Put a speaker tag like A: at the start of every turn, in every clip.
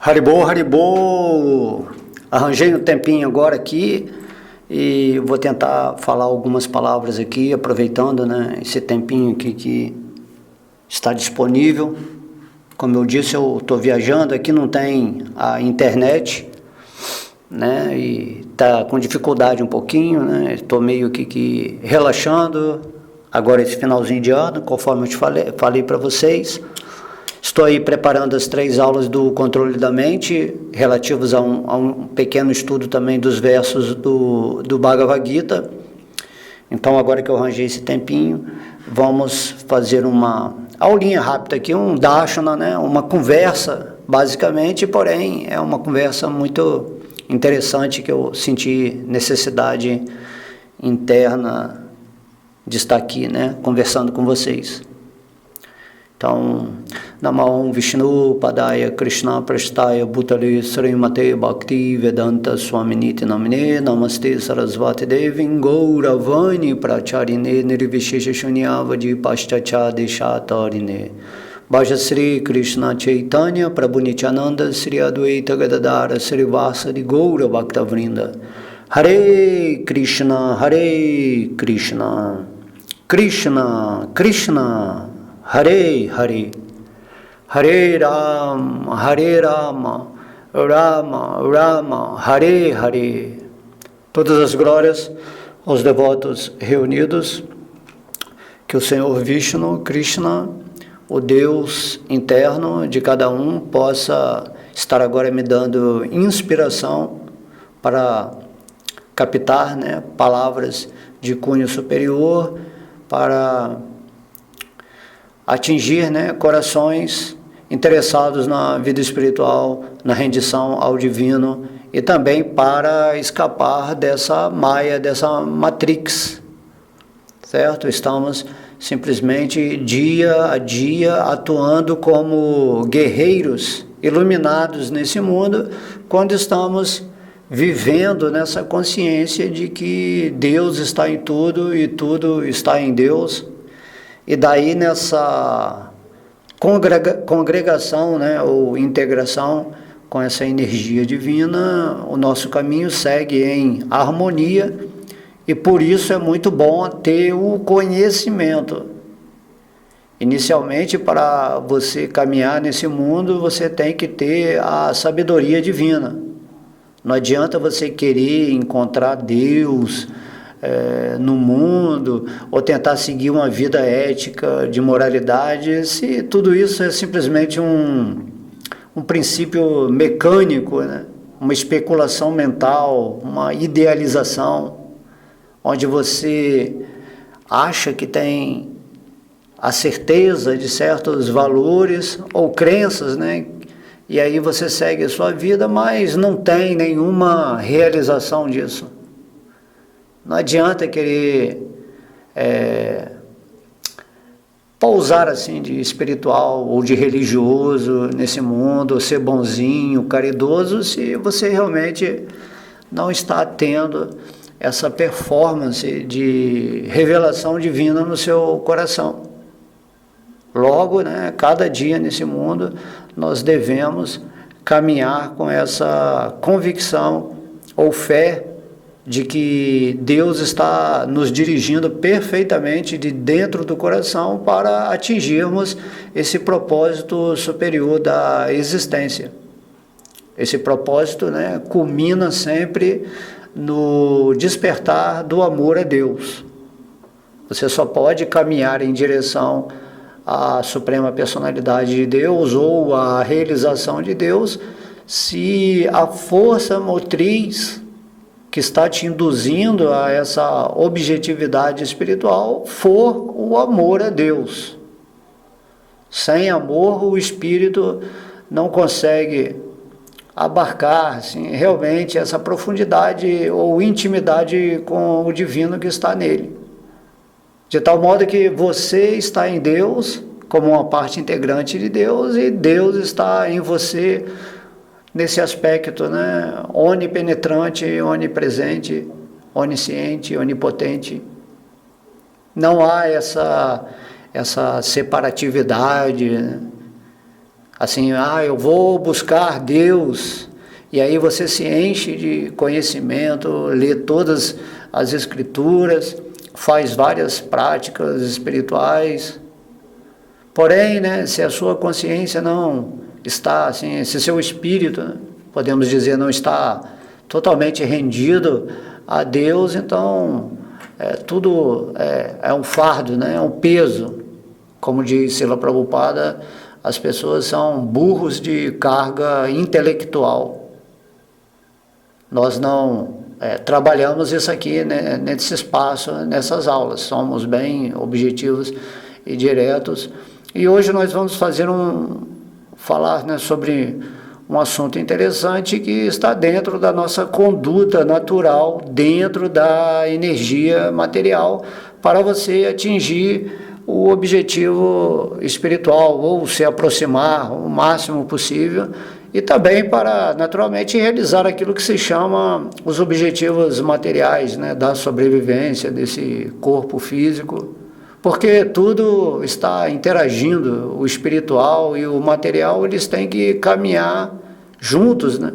A: Haribô, Haribô! Arranjei um tempinho agora aqui e vou tentar falar algumas palavras aqui, aproveitando, né, esse tempinho aqui que está disponível. Como eu disse, eu estou viajando, aqui não tem a internet, né, e está com dificuldade um pouquinho, né, estou meio que relaxando agora esse finalzinho de ano, conforme eu te falei para vocês. Estou aí preparando as 3 aulas do controle da mente, relativos a um pequeno estudo também dos versos do Bhagavad Gita. Então, agora que eu arranjei esse tempinho, vamos fazer uma aulinha rápida aqui, um Darshana, né? Uma conversa, basicamente, porém, é uma conversa muito interessante que eu senti necessidade interna de estar aqui, né? Conversando com vocês. Então, Namo Vishnu Padaya Krishna Prasthaya Bhutale Srimate Bhakti Vedanta Swaminiti Namine Namaste Sarasvati Devin Gauravani Pracharine Nirvishesha Shunyavadi Pashtacha Deshatarine Bhaja Sri Krishna Chaitanya Prabhu Nityananda Sri Advaita Gadadara Sri Vasadi Gaura Bhakta Vrinda Hare Krishna Krishna Krishna Hare Hare, Hare Rama, Rama Rama, Hare Hare. Todas as glórias aos devotos reunidos, que o Senhor Vishnu, Krishna, o Deus interno de cada um, possa estar agora me dando inspiração para captar, né, palavras de cunho superior, para atingir, né, corações interessados na vida espiritual, na rendição ao divino e também para escapar dessa maia, dessa matrix, certo? Estamos simplesmente dia a dia atuando como guerreiros iluminados nesse mundo, quando estamos vivendo nessa consciência de que Deus está em tudo e tudo está em Deus. E daí nessa congregação, né, ou integração com essa energia divina, o nosso caminho segue em harmonia e por isso é muito bom ter o conhecimento. Inicialmente, para você caminhar nesse mundo, você tem que ter a sabedoria divina. Não adianta você querer encontrar Deus no mundo, ou tentar seguir uma vida ética, de moralidade, se tudo isso é simplesmente um princípio mecânico, né? Uma especulação mental, uma idealização, onde você acha que tem a certeza de certos valores ou crenças, né? E aí você segue a sua vida, mas não tem nenhuma realização disso. Não adianta querer pousar assim de espiritual ou de religioso nesse mundo, ser bonzinho, caridoso, se você realmente não está tendo essa performance de revelação divina no seu coração. Logo, né, cada dia nesse mundo, nós devemos caminhar com essa convicção ou fé de que Deus está nos dirigindo perfeitamente de dentro do coração para atingirmos esse propósito superior da existência. Esse propósito, né, culmina sempre no despertar do amor a Deus. Você só pode caminhar em direção à Suprema Personalidade de Deus ou à realização de Deus se a força motriz que está te induzindo a essa objetividade espiritual for o amor a Deus. Sem amor, o espírito não consegue abarcar assim, realmente essa profundidade ou intimidade com o divino que está nele. De tal modo que você está em Deus como uma parte integrante de Deus e Deus está em você nesse aspecto, né, onipenetrante, onipresente, onisciente, onipotente. Não há essa separatividade, né? assim, eu vou buscar Deus, e aí você se enche de conhecimento, lê todas as escrituras, faz várias práticas espirituais, porém, né, se a sua consciência não está, assim, se seu espírito, né, podemos dizer, não está totalmente rendido a Deus, então tudo é um fardo, né, é um peso. Como diz Srila Prabhupada, as pessoas são burros de carga intelectual. Nós não trabalhamos isso aqui, né, nesse espaço, nessas aulas, somos bem objetivos e diretos. E hoje nós vamos falar, né, sobre um assunto interessante que está dentro da nossa conduta natural, dentro da energia material, para você atingir o objetivo espiritual, ou se aproximar o máximo possível, e também para, naturalmente, realizar aquilo que se chama os objetivos materiais, né, da sobrevivência desse corpo físico, porque tudo está interagindo, o espiritual e o material, eles têm que caminhar juntos, né?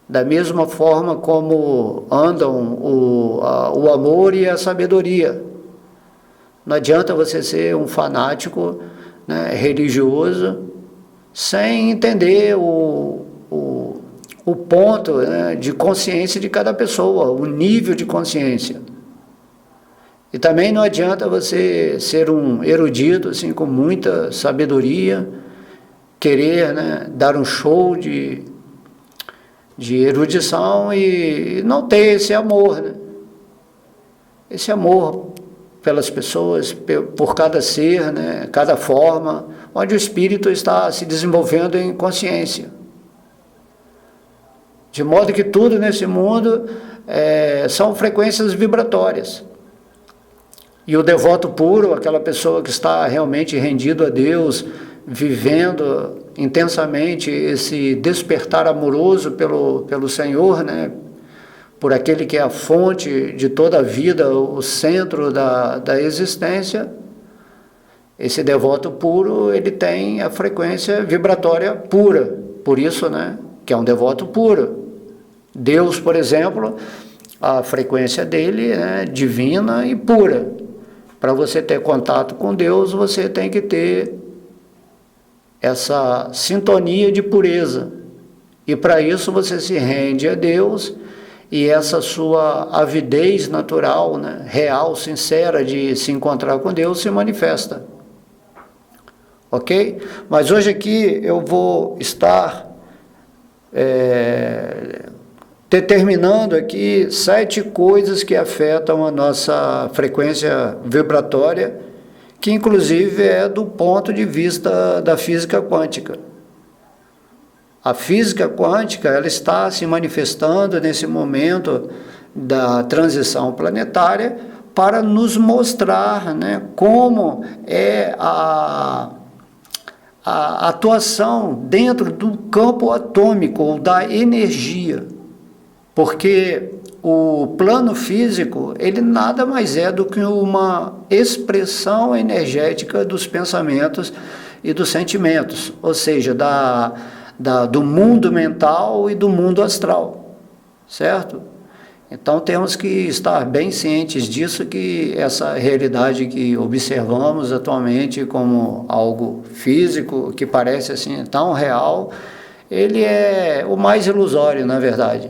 A: Da mesma forma como andam o amor e a sabedoria. Não adianta você ser um fanático, né, religioso, sem entender o ponto, né, de consciência de cada pessoa, o nível de consciência. E também não adianta você ser um erudito, assim, com muita sabedoria, querer, né, dar um show de erudição e não ter esse amor, né? Esse amor pelas pessoas, por cada ser, né, cada forma, onde o espírito está se desenvolvendo em consciência. De modo que tudo nesse mundo são frequências vibratórias. E o devoto puro, aquela pessoa que está realmente rendido a Deus, vivendo intensamente esse despertar amoroso pelo Senhor, né? Por aquele que é a fonte de toda a vida, o centro da existência, esse devoto puro, ele tem a frequência vibratória pura, por isso, né, que é um devoto puro. Deus, por exemplo, a frequência dele é divina e pura. Para você ter contato com Deus, você tem que ter essa sintonia de pureza. E para isso você se rende a Deus, e essa sua avidez natural, né, real, sincera de se encontrar com Deus se manifesta. Ok? Mas hoje aqui eu vou estar determinando aqui 7 coisas que afetam a nossa frequência vibratória, que inclusive é do ponto de vista da física quântica. A física quântica, ela está se manifestando nesse momento da transição planetária para nos mostrar, né, como é a atuação dentro do campo atômico ou da energia. Porque o plano físico, ele nada mais é do que uma expressão energética dos pensamentos e dos sentimentos, ou seja, do mundo mental e do mundo astral, certo? Então temos que estar bem cientes disso, que essa realidade que observamos atualmente como algo físico, que parece assim tão real, ele é o mais ilusório, na verdade.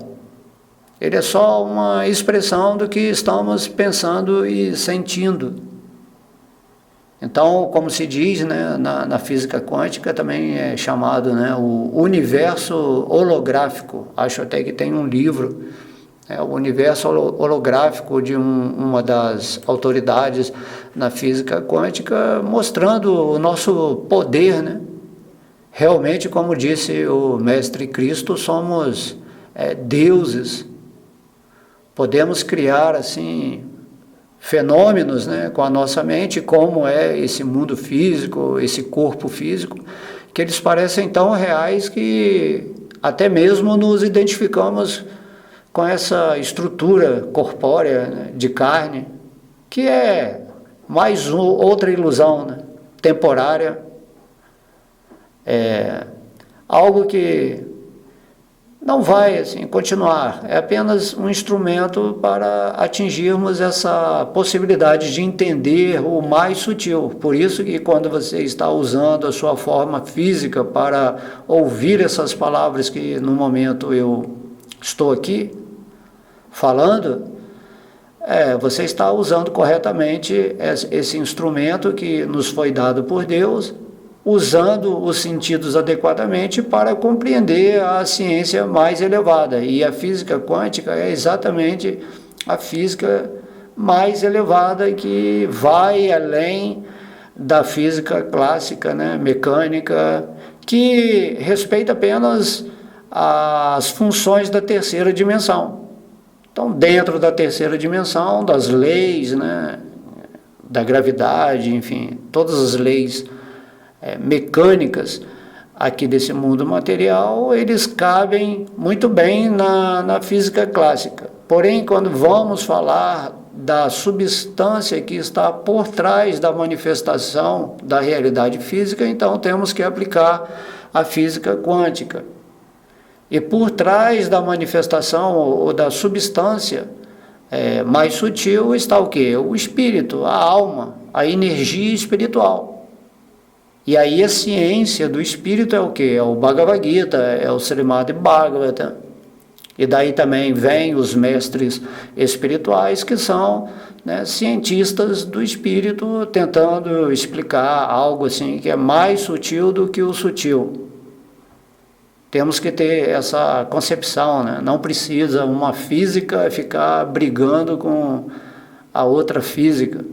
A: Ele é só uma expressão do que estamos pensando e sentindo. Então, como se diz, né, na física quântica, também é chamado, né, o universo holográfico. Acho até que tem um livro, o universo holográfico de uma das autoridades na física quântica, mostrando o nosso poder, né? Realmente, como disse o Mestre Cristo, somos deuses. Podemos criar, assim, fenômenos, né, com a nossa mente, como é esse mundo físico, esse corpo físico, que eles parecem tão reais que até mesmo nos identificamos com essa estrutura corpórea, né, de carne, que é mais outra ilusão, né, temporária. algo que não vai assim continuar, é apenas um instrumento para atingirmos essa possibilidade de entender o mais sutil. Por isso que quando você está usando a sua forma física para ouvir essas palavras que no momento eu estou aqui falando, você está usando corretamente esse instrumento que nos foi dado por Deus, usando os sentidos adequadamente para compreender a ciência mais elevada. E a física quântica é exatamente a física mais elevada, que vai além da física clássica, né, mecânica, que respeita apenas as funções da terceira dimensão. Então, dentro da terceira dimensão, das leis, né, da gravidade, enfim, todas as leis mecânicas aqui desse mundo material, eles cabem muito bem na física clássica. Porém, quando vamos falar da substância que está por trás da manifestação da realidade física, então temos que aplicar a física quântica. E por trás da manifestação ou da substância mais sutil está o quê? O espírito, a alma, a energia espiritual. E aí a ciência do espírito é o quê? É o Bhagavad Gita, é o Srimad Bhagavatam. E daí também vem os mestres espirituais, que são, né, cientistas do espírito, tentando explicar algo assim que é mais sutil do que o sutil. Temos que ter essa concepção, né? Não precisa uma física ficar brigando com a outra física,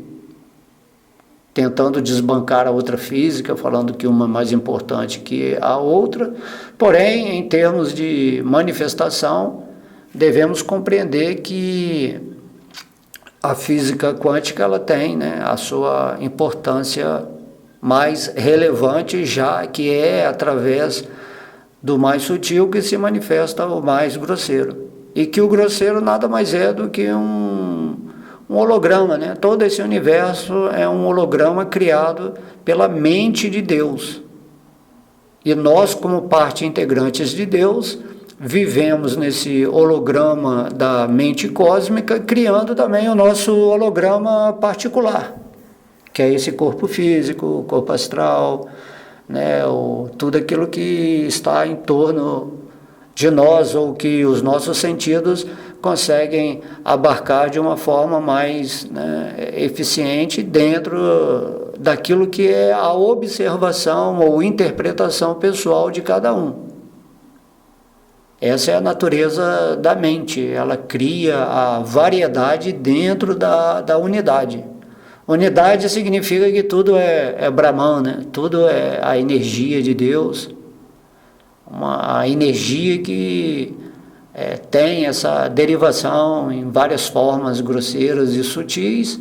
A: tentando desbancar a outra física, falando que uma é mais importante que a outra. Porém, em termos de manifestação, devemos compreender que a física quântica ela tem, né, a sua importância mais relevante, já que é através do mais sutil que se manifesta o mais grosseiro. E que o grosseiro nada mais é do que um holograma, né? Todo esse universo é um holograma criado pela mente de Deus. E nós, como parte integrantes de Deus, vivemos nesse holograma da mente cósmica, criando também o nosso holograma particular, que é esse corpo físico, o corpo astral, né? Tudo aquilo que está em torno de nós, ou que os nossos sentidos conseguem abarcar de uma forma mais, né, eficiente dentro daquilo que é a observação ou interpretação pessoal de cada um. Essa é a natureza da mente, ela cria a variedade dentro da unidade. Unidade significa que tudo é Brahman, né? Tudo é a energia de Deus, a energia que tem essa derivação em várias formas grosseiras e sutis,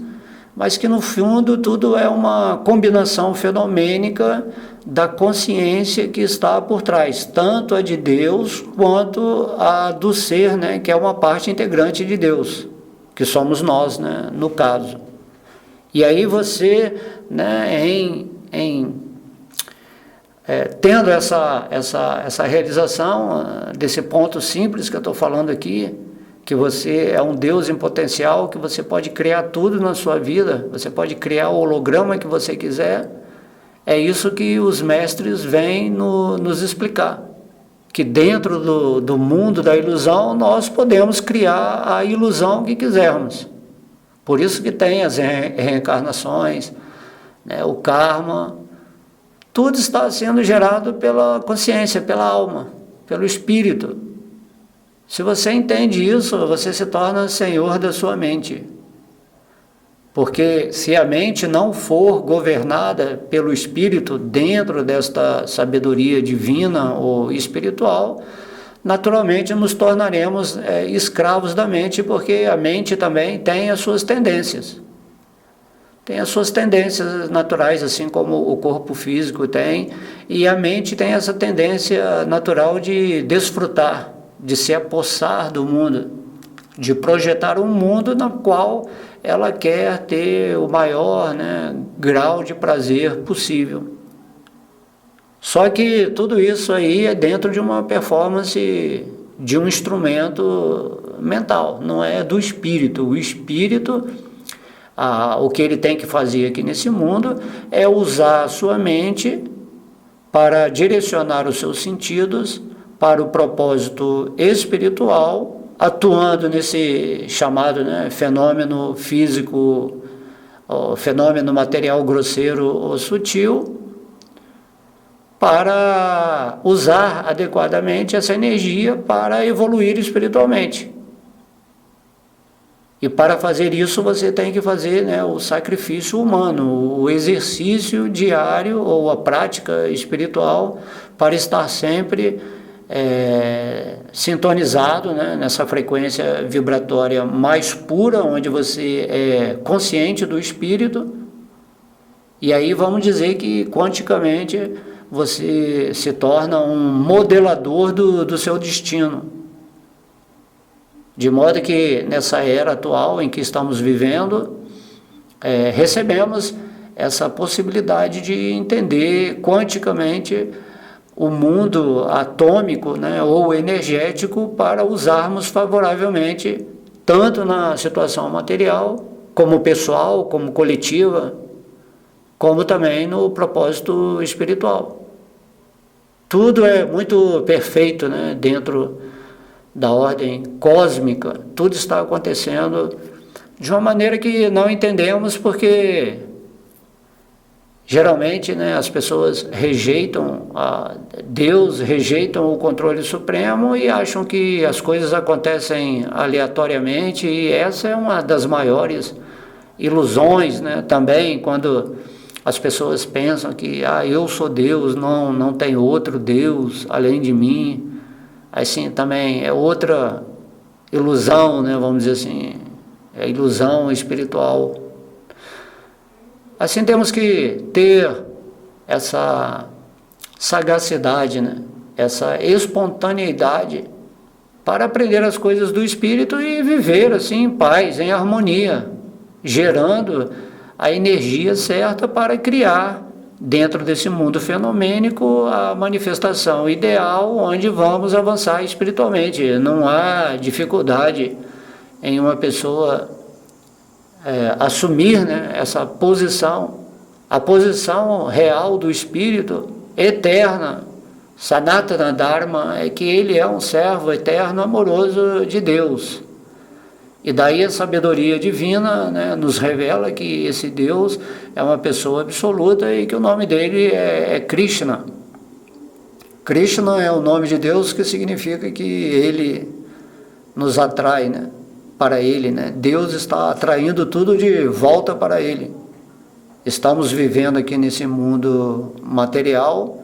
A: mas que no fundo tudo é uma combinação fenomênica da consciência que está por trás, tanto a de Deus quanto a do ser, né, que é uma parte integrante de Deus, que somos nós, né, no caso. E aí você, né, tendo essa realização desse ponto simples que eu estou falando aqui, que você é um Deus em potencial, que você pode criar tudo na sua vida, você pode criar o holograma que você quiser, é isso que os mestres vêm nos explicar, que dentro do mundo da ilusão nós podemos criar a ilusão que quisermos. Por isso que tem as reencarnações, né, o karma. Tudo está sendo gerado pela consciência, pela alma, pelo espírito. Se você entende isso, você se torna senhor da sua mente. Porque se a mente não for governada pelo espírito dentro desta sabedoria divina ou espiritual, naturalmente nos tornaremos escravos da mente, porque a mente também tem as suas tendências. Tem as suas tendências naturais, assim como o corpo físico tem, e a mente tem essa tendência natural de desfrutar, de se apossar do mundo, de projetar um mundo no qual ela quer ter o maior, né, grau de prazer possível. Só que tudo isso aí é dentro de uma performance de um instrumento mental, não é do espírito. O espírito, o que ele tem que fazer aqui nesse mundo é usar a sua mente para direcionar os seus sentidos para o propósito espiritual, atuando nesse chamado, né, fenômeno físico, fenômeno material grosseiro ou sutil, para usar adequadamente essa energia para evoluir espiritualmente. E para fazer isso você tem que fazer, né, o sacrifício humano, o exercício diário ou a prática espiritual para estar sempre sintonizado, né, nessa frequência vibratória mais pura, onde você é consciente do espírito. E aí vamos dizer que quanticamente você se torna um modelador do seu destino. De modo que nessa era atual em que estamos vivendo, recebemos essa possibilidade de entender quanticamente o mundo atômico, né, ou energético para usarmos favoravelmente, tanto na situação material, como pessoal, como coletiva, como também no propósito espiritual. Tudo é muito perfeito, né, dentro da ordem cósmica. Tudo está acontecendo de uma maneira que não entendemos, porque geralmente, né, as pessoas rejeitam a Deus, rejeitam o controle supremo e acham que as coisas acontecem aleatoriamente, e essa é uma das maiores ilusões, né, também, quando as pessoas pensam que eu sou Deus, não tem outro Deus além de mim. Assim, também é outra ilusão, né, vamos dizer assim, é ilusão espiritual. Assim, temos que ter essa sagacidade, né, essa espontaneidade para aprender as coisas do espírito e viver assim em paz, em harmonia, gerando a energia certa para criar dentro desse mundo fenomênico a manifestação ideal onde vamos avançar espiritualmente. Não há dificuldade em uma pessoa assumir, né, essa posição, a posição real do espírito eterna. Sanatana Dharma é que ele é um servo eterno amoroso de Deus. E daí a sabedoria divina, né, nos revela que esse Deus é uma pessoa absoluta e que o nome dele é Krishna. Krishna é o nome de Deus, que significa que ele nos atrai, né, para ele, né? Deus está atraindo tudo de volta para ele. Estamos vivendo aqui nesse mundo material,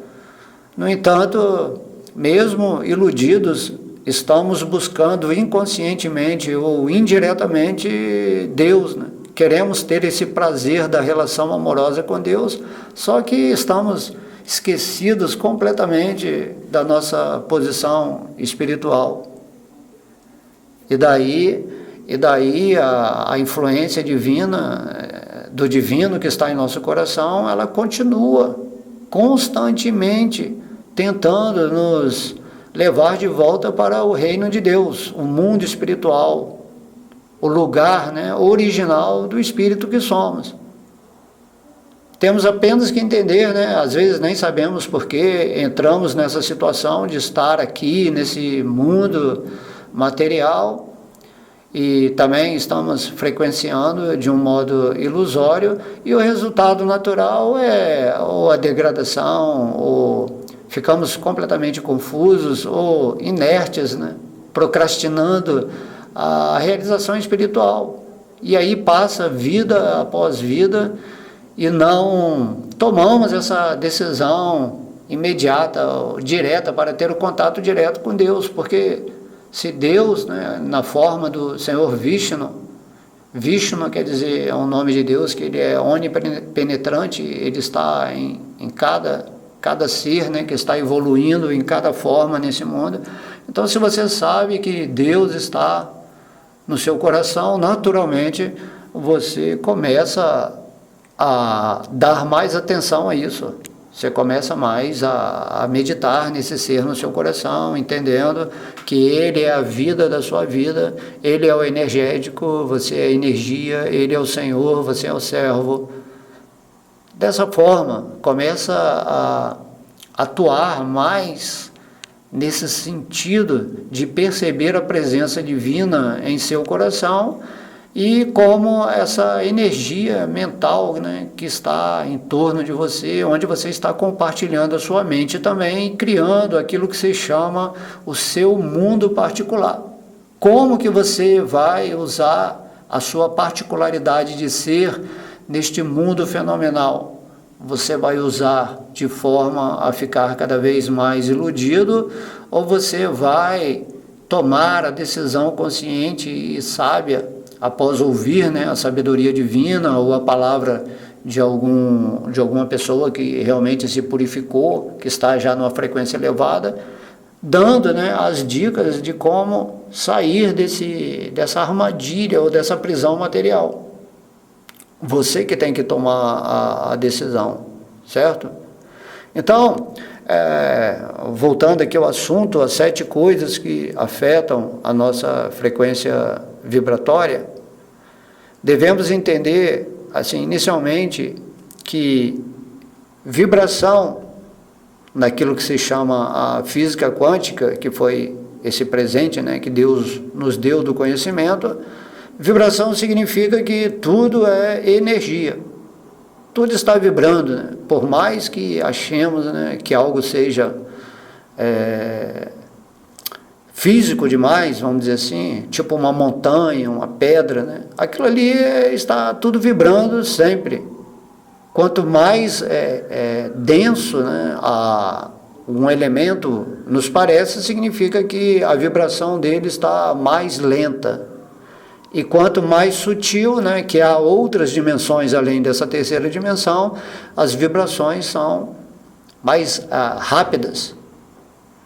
A: no entanto, mesmo iludidos, estamos buscando inconscientemente ou indiretamente Deus, né? Queremos ter esse prazer da relação amorosa com Deus, só que estamos esquecidos completamente da nossa posição espiritual. E daí a influência divina, do divino que está em nosso coração, ela continua constantemente tentando nos levar de volta para o reino de Deus, o mundo espiritual, o lugar, né, original do espírito que somos. Temos apenas que entender, né, às vezes nem sabemos por que entramos nessa situação de estar aqui nesse mundo material, e também estamos frequenciando de um modo ilusório, e o resultado natural é ou a degradação, ou ficamos completamente confusos ou inertes, né, procrastinando a realização espiritual. E aí passa vida após vida e não tomamos essa decisão imediata, direta, para ter o contato direto com Deus, porque se Deus, né, na forma do Senhor Vishnu, Vishnu quer dizer, é um nome de Deus, que ele é onipenetrante, ele está em cada ser, né, que está evoluindo em cada forma nesse mundo. Então, se você sabe que Deus está no seu coração, naturalmente você começa a dar mais atenção a isso. Você começa mais a meditar nesse ser no seu coração, entendendo que ele é a vida da sua vida, ele é o energético, você é a energia, ele é o Senhor, você é o servo. Dessa forma, começa a atuar mais nesse sentido de perceber a presença divina em seu coração e como essa energia mental, né, que está em torno de você, onde você está compartilhando a sua mente também, criando aquilo que se chama o seu mundo particular. Como que você vai usar a sua particularidade de ser neste mundo fenomenal? Você vai usar de forma a ficar cada vez mais iludido, ou você vai tomar a decisão consciente e sábia após ouvir, né, a sabedoria divina ou a palavra de alguma pessoa que realmente se purificou, que está já numa frequência elevada, dando, né, as dicas de como sair dessa armadilha ou dessa prisão material. Você que tem que tomar a decisão, certo? Então, voltando aqui ao assunto, as 7 coisas que afetam a nossa frequência vibratória, devemos entender, assim, inicialmente, que vibração, naquilo que se chama a física quântica, que foi esse presente, né, que Deus nos deu do conhecimento, vibração significa que tudo é energia. Tudo está vibrando, né? Por mais que achemos, né, que algo seja físico demais, vamos dizer assim, tipo uma montanha, uma pedra, né? Aquilo ali está tudo vibrando sempre. Quanto mais denso, né, um elemento nos parece, significa que a vibração dele está mais lenta. E quanto mais sutil, né, que há outras dimensões além dessa terceira dimensão, as vibrações são mais rápidas.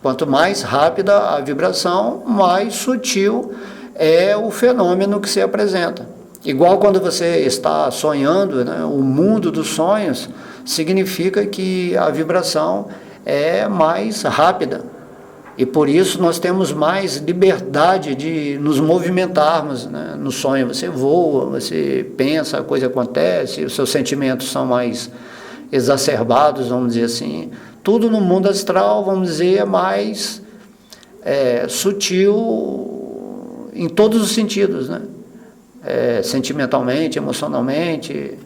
A: Quanto mais rápida a vibração, mais sutil é o fenômeno que se apresenta. Igual quando você está sonhando, né, o mundo dos sonhos significa que a vibração é mais rápida. E por isso nós temos mais liberdade de nos movimentarmos, né? No sonho você voa, você pensa, a coisa acontece, os seus sentimentos são mais exacerbados, vamos dizer assim. Tudo no mundo astral, vamos dizer, é mais sutil em todos os sentidos, né? Sentimentalmente, emocionalmente.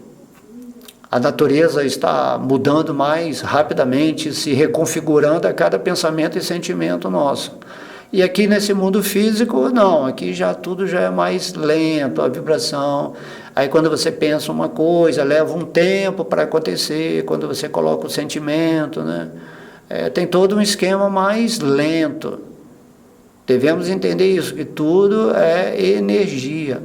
A: A natureza está mudando mais rapidamente, se reconfigurando a cada pensamento e sentimento nosso. E aqui nesse mundo físico, não, aqui tudo já é mais lento, a vibração. Aí quando você pensa uma coisa, leva um tempo para acontecer, quando você coloca o sentimento, né? Tem todo um esquema mais lento. Devemos entender isso, que tudo é energia.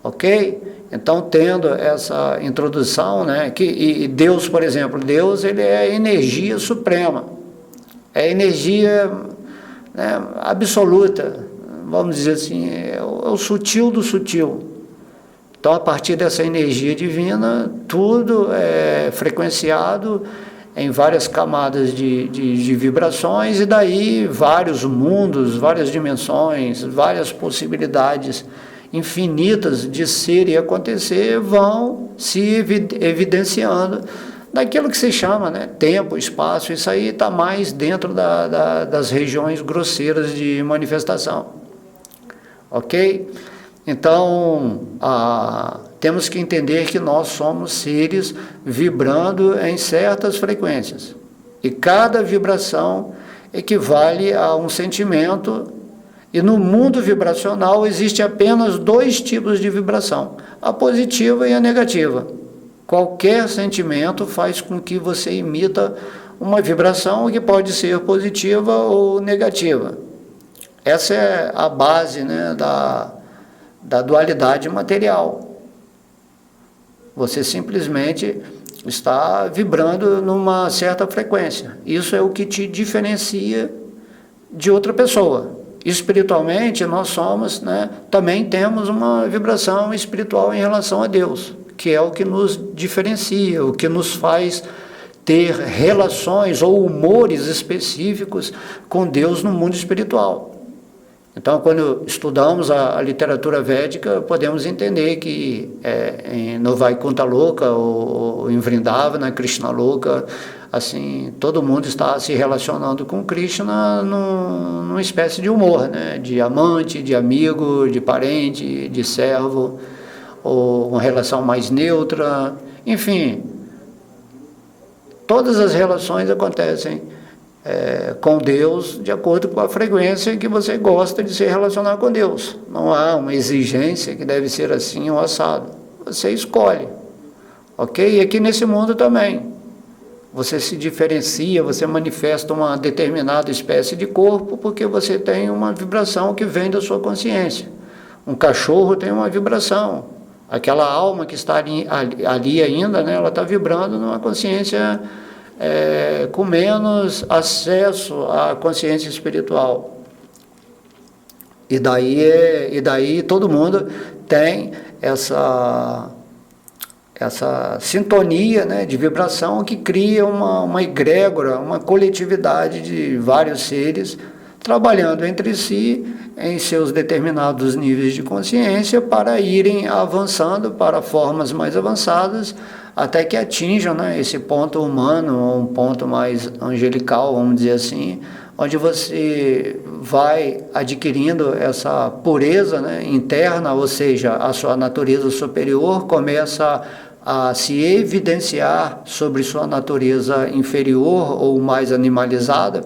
A: Ok? Então, tendo essa introdução, né, e Deus, por exemplo, Deus, ele é a energia suprema, é a energia, né, absoluta, vamos dizer assim, é o sutil do sutil. Então, a partir dessa energia divina, tudo é frequenciado em várias camadas de vibrações, e daí vários mundos, várias dimensões, várias possibilidades infinitas de ser e acontecer vão se evidenciando daquilo que se chama, né, tempo, espaço. Isso aí está mais dentro das regiões grosseiras de manifestação. Ok? Então, temos que entender que nós somos seres vibrando em certas frequências. E cada vibração equivale a um sentimento. E no mundo vibracional existe apenas 2 tipos de vibração, a positiva e a negativa. Qualquer sentimento faz com que você emita uma vibração que pode ser positiva ou negativa. Essa é a base, né, da dualidade material. Você simplesmente está vibrando numa certa frequência. Isso é o que te diferencia de outra pessoa. Espiritualmente, nós somos, né, também temos uma vibração espiritual em relação a Deus, que é o que nos diferencia, o que nos faz ter relações ou humores específicos com Deus no mundo espiritual. Então, quando estudamos a literatura védica, podemos entender que no Vaikuntha Loka, ou em Vrindavana, Krishna Loka, assim, todo mundo está se relacionando com Krishna numa espécie de humor, né? De amante, de amigo, de parente, de servo, ou uma relação mais neutra, enfim. Todas as relações acontecem com Deus de acordo com a frequência que você gosta de se relacionar com Deus. Não há uma exigência que deve ser assim ou assado. Você escolhe, ok? E aqui nesse mundo também. Você se diferencia, você manifesta uma determinada espécie de corpo porque você tem uma vibração que vem da sua consciência. Um cachorro tem uma vibração. Aquela alma que está ali ainda, né, ela está vibrando numa consciência com menos acesso à consciência espiritual. E daí todo mundo tem essa sintonia, né, de vibração que cria uma egrégora, uma coletividade de vários seres trabalhando entre si em seus determinados níveis de consciência para irem avançando para formas mais avançadas até que atinjam, né, esse ponto humano, um ponto mais angelical, vamos dizer assim, onde você vai adquirindo essa pureza, né, interna, ou seja, a sua natureza superior começa a se evidenciar sobre sua natureza inferior ou mais animalizada,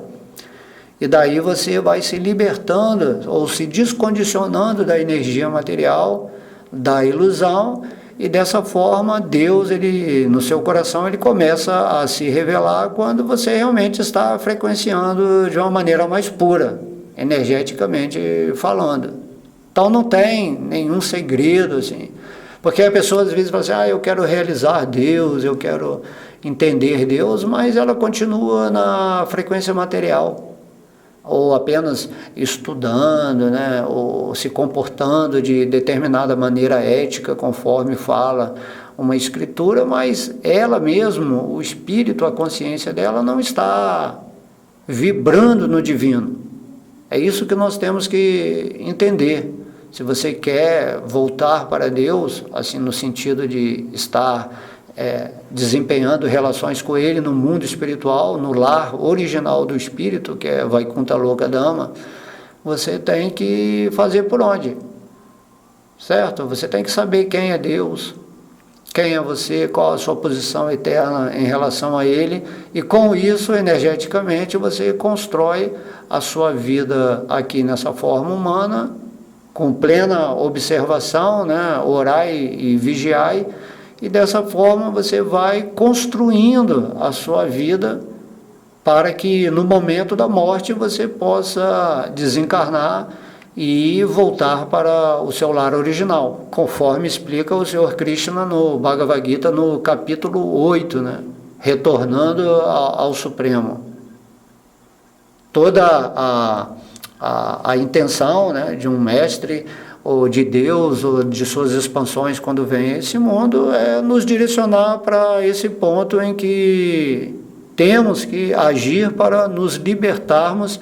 A: e daí você vai se libertando ou se descondicionando da energia material, da ilusão, e dessa forma Deus, no seu coração, ele começa a se revelar quando você realmente está frequenciando de uma maneira mais pura, energeticamente falando. Então não tem nenhum segredo, assim. Porque a pessoa às vezes fala assim, eu quero realizar Deus, eu quero entender Deus, mas ela continua na frequência material, ou apenas estudando, né, ou se comportando de determinada maneira ética, conforme fala uma escritura, mas ela mesmo, o espírito, a consciência dela não está vibrando no divino. É isso que nós temos que entender. Se você quer voltar para Deus, assim, no sentido de estar desempenhando relações com Ele no mundo espiritual, no lar original do espírito, que é Vaikuntha Loka Dhamma, você tem que fazer por onde? Certo? Você tem que saber quem é Deus, quem é você, qual a sua posição eterna em relação a Ele, e com isso, energeticamente, você constrói a sua vida aqui nessa forma humana, com plena observação, né? Orai e vigiai, e dessa forma você vai construindo a sua vida para que no momento da morte você possa desencarnar e voltar para o seu lar original, conforme explica o Senhor Krishna no Bhagavad Gita, no capítulo 8, né? Retornando ao Supremo. Toda a intenção, né, de um mestre, ou de Deus, ou de suas expansões quando vem a esse mundo, é nos direcionar para esse ponto em que temos que agir para nos libertarmos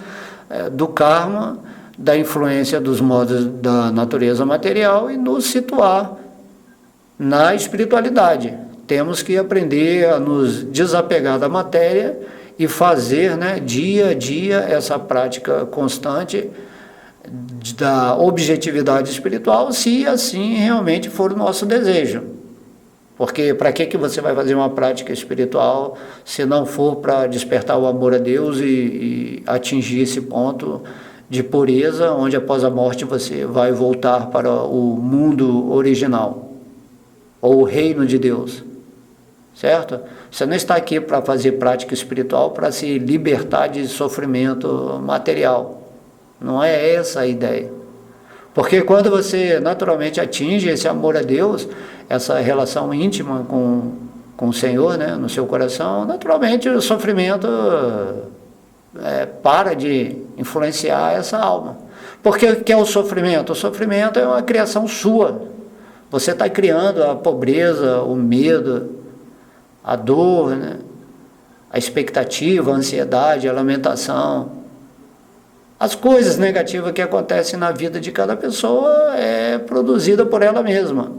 A: do karma, da influência dos modos da natureza material e nos situar na espiritualidade. Temos que aprender a nos desapegar da matéria e fazer, né, dia a dia essa prática constante da objetividade espiritual, se assim realmente for o nosso desejo. Porque para que você vai fazer uma prática espiritual se não for para despertar o amor a Deus e atingir esse ponto de pureza, onde após a morte você vai voltar para o mundo original, ou o reino de Deus, certo? Você não está aqui para fazer prática espiritual para se libertar de sofrimento material. Não é essa a ideia. Porque quando você naturalmente atinge esse amor a Deus, essa relação íntima com o Senhor, né, no seu coração, naturalmente o sofrimento para de influenciar essa alma. Porque o que é o sofrimento? O sofrimento é uma criação sua. Você está criando a pobreza, o medo, a dor, né? a expectativa, a ansiedade, a lamentação. As coisas negativas que acontecem na vida de cada pessoa é produzida por ela mesma.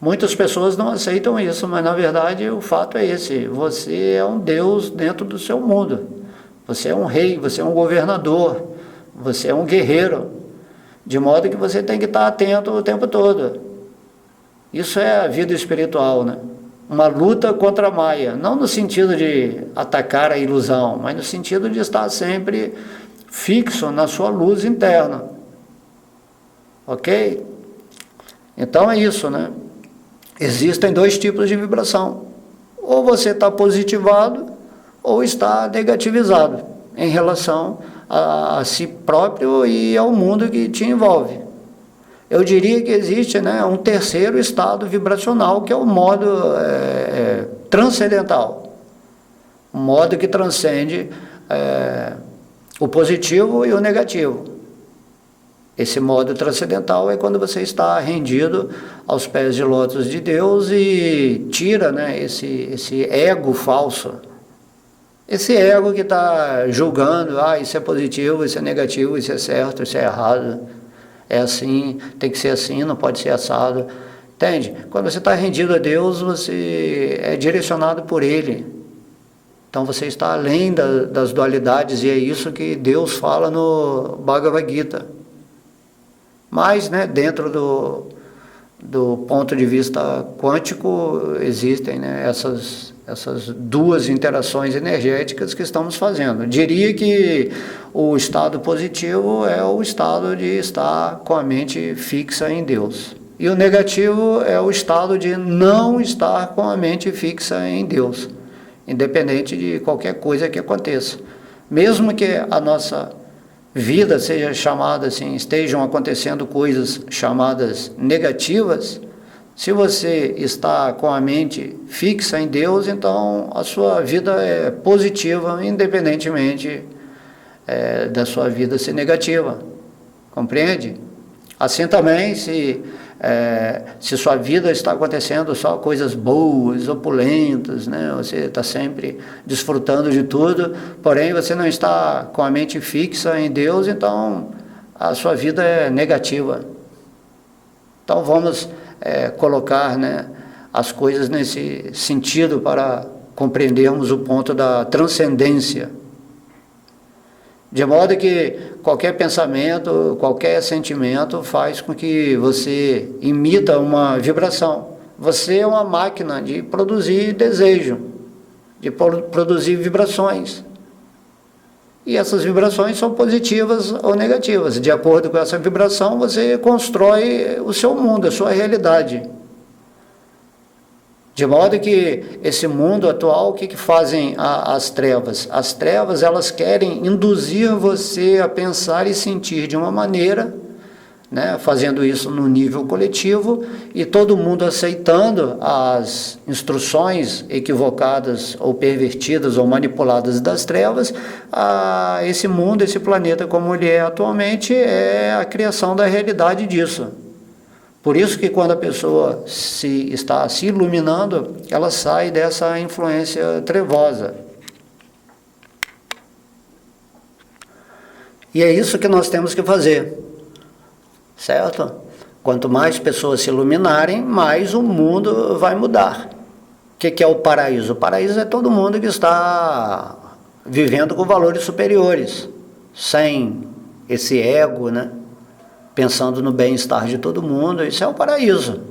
A: Muitas pessoas não aceitam isso, mas na verdade o fato é esse: você é um Deus dentro do seu mundo. Você é um rei, você é um governador, você é um guerreiro, de modo que você tem que estar atento o tempo todo. Isso é a vida espiritual, né? Uma luta contra a Maia, não no sentido de atacar a ilusão, mas no sentido de estar sempre fixo na sua luz interna. Ok? Então é isso, né? Existem dois tipos de vibração. Ou você está positivado, ou está negativizado em relação a si próprio e ao mundo que te envolve. Eu diria que existe, né, um terceiro estado vibracional, que é o modo transcendental. Um modo que transcende o positivo e o negativo. Esse modo transcendental é quando você está rendido aos pés de lótus de Deus e tira, né, esse ego falso. Esse ego que está julgando, isso é positivo, isso é negativo, isso é certo, isso é errado, é assim, tem que ser assim, não pode ser assado. Entende? Quando você está rendido a Deus, você é direcionado por Ele. Então você está além das dualidades, e é isso que Deus fala no Bhagavad Gita. Mas, né, dentro do ponto de vista quântico, existem, né, essas duas interações energéticas que estamos fazendo. Eu diria que o estado positivo é o estado de estar com a mente fixa em Deus. E o negativo é o estado de não estar com a mente fixa em Deus, independente de qualquer coisa que aconteça. Mesmo que a nossa vida seja chamada assim, estejam acontecendo coisas chamadas negativas, se você está com a mente fixa em Deus, então a sua vida é positiva, independentemente da sua vida ser negativa. Compreende? Assim também, se sua vida está acontecendo só coisas boas, opulentas, né? Você está sempre desfrutando de tudo, porém você não está com a mente fixa em Deus, então a sua vida é negativa. Então vamos colocar, né, as coisas nesse sentido para compreendermos o ponto da transcendência. De modo que qualquer pensamento, qualquer sentimento faz com que você imita uma vibração. Você é uma máquina de produzir desejo, de produzir vibrações. E essas vibrações são positivas ou negativas. De acordo com essa vibração, você constrói o seu mundo, a sua realidade. De modo que esse mundo atual, o que fazem as trevas? As trevas, elas querem induzir você a pensar e sentir de uma maneira, né, fazendo isso no nível coletivo, e todo mundo aceitando as instruções equivocadas ou pervertidas ou manipuladas das trevas. Esse mundo, esse planeta como ele é atualmente, é a criação da realidade disso. Por isso que quando a pessoa está se iluminando, ela sai dessa influência trevosa. E é isso que nós temos que fazer, certo? Quanto mais pessoas se iluminarem, mais o mundo vai mudar. O que é o paraíso? O paraíso é todo mundo que está vivendo com valores superiores, sem esse ego, né? Pensando no bem-estar de todo mundo. Isso é o paraíso.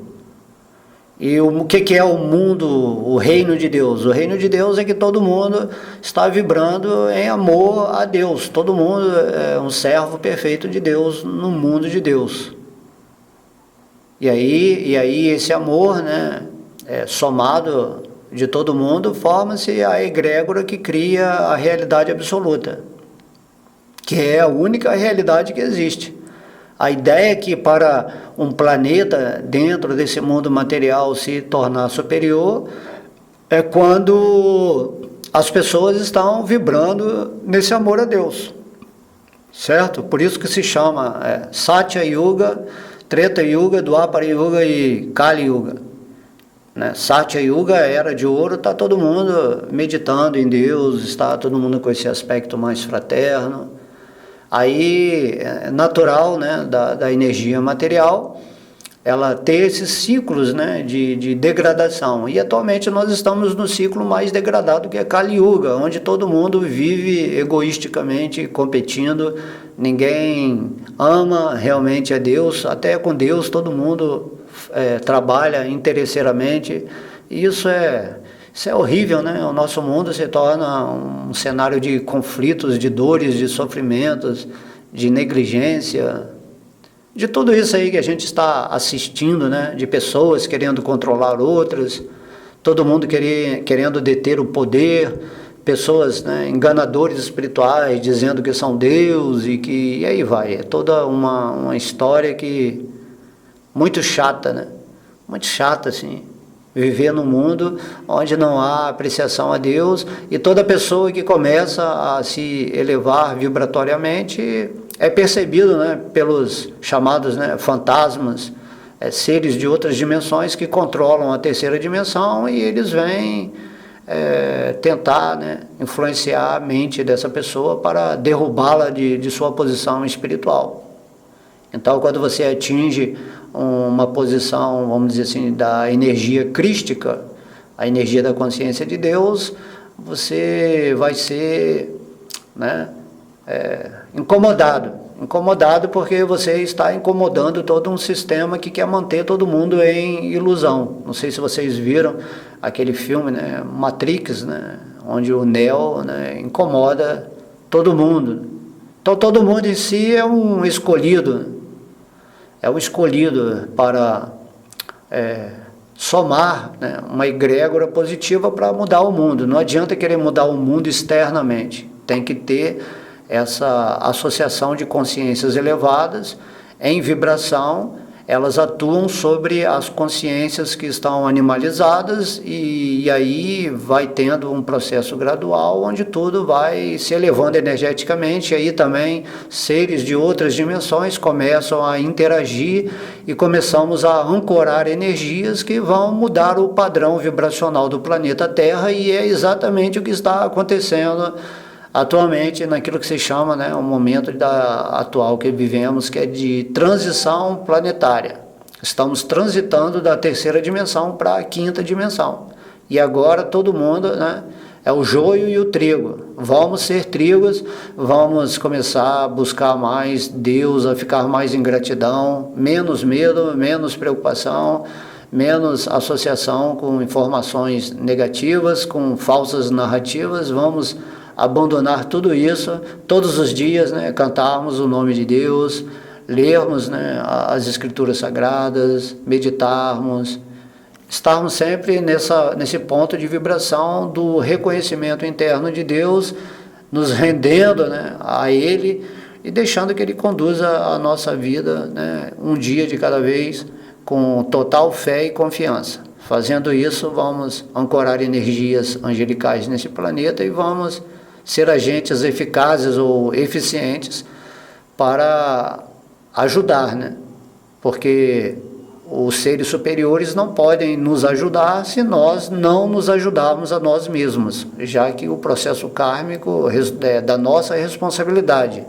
A: E o que é o mundo, o reino de Deus? O reino de Deus é que todo mundo está vibrando em amor a Deus. Todo mundo é um servo perfeito de Deus no mundo de Deus. E aí esse amor, né, somado de todo mundo, forma-se a egrégora que cria a realidade absoluta, que é a única realidade que existe. A ideia é que para um planeta dentro desse mundo material se tornar superior é quando as pessoas estão vibrando nesse amor a Deus, certo? Por isso que se chama Satya Yuga, Treta Yuga, Dwapara Yuga e Kali Yuga. né? Satya Yuga, era de ouro, está todo mundo meditando em Deus, está todo mundo com esse aspecto mais fraterno. Aí é natural, né, da energia material, ela ter esses ciclos, né, de degradação. E atualmente nós estamos no ciclo mais degradado, que é Kali Yuga, onde todo mundo vive egoisticamente competindo, ninguém ama realmente a Deus, até com Deus todo mundo trabalha interesseiramente. Isso é horrível, né? O nosso mundo se torna um cenário de conflitos, de dores, de sofrimentos, de negligência, de tudo isso aí que a gente está assistindo, né? De pessoas querendo controlar outras, todo mundo querendo deter o poder, pessoas, né, enganadores espirituais dizendo que são Deus e aí vai. É toda uma história que muito chata, né? Muito chata, assim. Viver num mundo onde não há apreciação a Deus, e toda pessoa que começa a se elevar vibratoriamente é percebido, né, pelos chamados, né, fantasmas, seres de outras dimensões que controlam a terceira dimensão, e eles vêm tentar, né, influenciar a mente dessa pessoa para derrubá-la de sua posição espiritual. Então, quando você atinge uma posição, vamos dizer assim, da energia crística, a energia da consciência de Deus, você vai ser, né, incomodado porque você está incomodando todo um sistema que quer manter todo mundo em ilusão. Não sei se vocês viram aquele filme, né, Matrix, né, onde o Neo, né, incomoda todo mundo. Então todo mundo em si é um escolhido para somar, né, uma egrégora positiva para mudar o mundo. Não adianta querer mudar o mundo externamente, tem que ter essa associação de consciências elevadas em vibração. Elas atuam sobre as consciências que estão animalizadas e aí vai tendo um processo gradual onde tudo vai se elevando energeticamente. E aí também seres de outras dimensões começam a interagir e começamos a ancorar energias que vão mudar o padrão vibracional do planeta Terra, e é exatamente o que está acontecendo atualmente naquilo que se chama, né, o momento atual que vivemos, que é de transição planetária. Estamos transitando da terceira dimensão para a quinta dimensão. E agora todo mundo, né, é o joio e o trigo. Vamos ser trigos, vamos começar a buscar mais Deus, a ficar mais em gratidão, menos medo, menos preocupação, menos associação com informações negativas, com falsas narrativas. Vamos abandonar tudo isso, todos os dias, né, cantarmos o nome de Deus, lermos, né, as escrituras sagradas, meditarmos, estarmos sempre nesse ponto de vibração do reconhecimento interno de Deus, nos rendendo, né, a Ele e deixando que Ele conduza a nossa vida, né, um dia de cada vez, com total fé e confiança. Fazendo isso, vamos ancorar energias angelicais nesse planeta e vamos ser agentes eficazes ou eficientes para ajudar, né? Porque os seres superiores não podem nos ajudar se nós não nos ajudarmos a nós mesmos, já que o processo kármico é da nossa responsabilidade.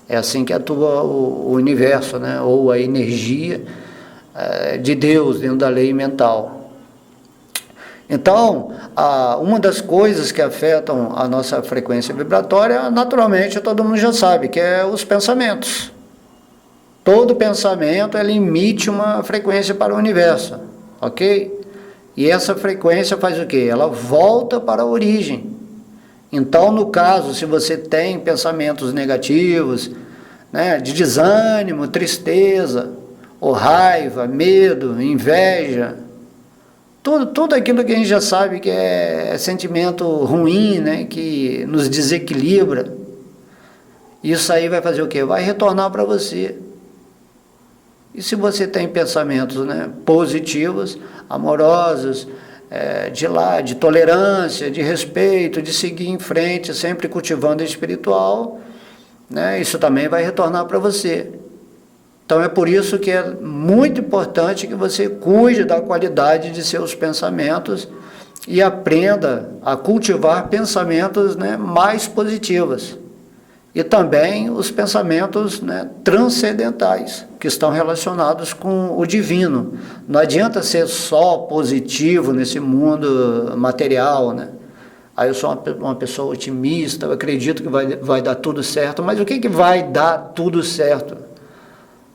A: É assim que atua o universo, né? Ou a energia de Deus dentro da lei mental. Então, uma das coisas que afetam a nossa frequência vibratória, naturalmente, todo mundo já sabe, que é os pensamentos. Todo pensamento, ele emite uma frequência para o universo, ok? E essa frequência faz o quê? Ela volta para a origem. Então, no caso, se você tem pensamentos negativos, né, de desânimo, tristeza, ou raiva, medo, inveja, tudo aquilo que a gente já sabe que é sentimento ruim, né, que nos desequilibra, isso aí vai fazer o quê? Vai retornar para você. E se você tem pensamentos, né, positivos, amorosos, de tolerância, de respeito, de seguir em frente, sempre cultivando o espiritual, né, isso também vai retornar para você. Então é por isso que é muito importante que você cuide da qualidade de seus pensamentos e aprenda a cultivar pensamentos, né, mais positivos. E também os pensamentos, né, transcendentais, que estão relacionados com o divino. Não adianta ser só positivo nesse mundo material, né? Aí eu sou uma pessoa otimista, eu acredito que vai dar tudo certo, mas o que vai dar tudo certo?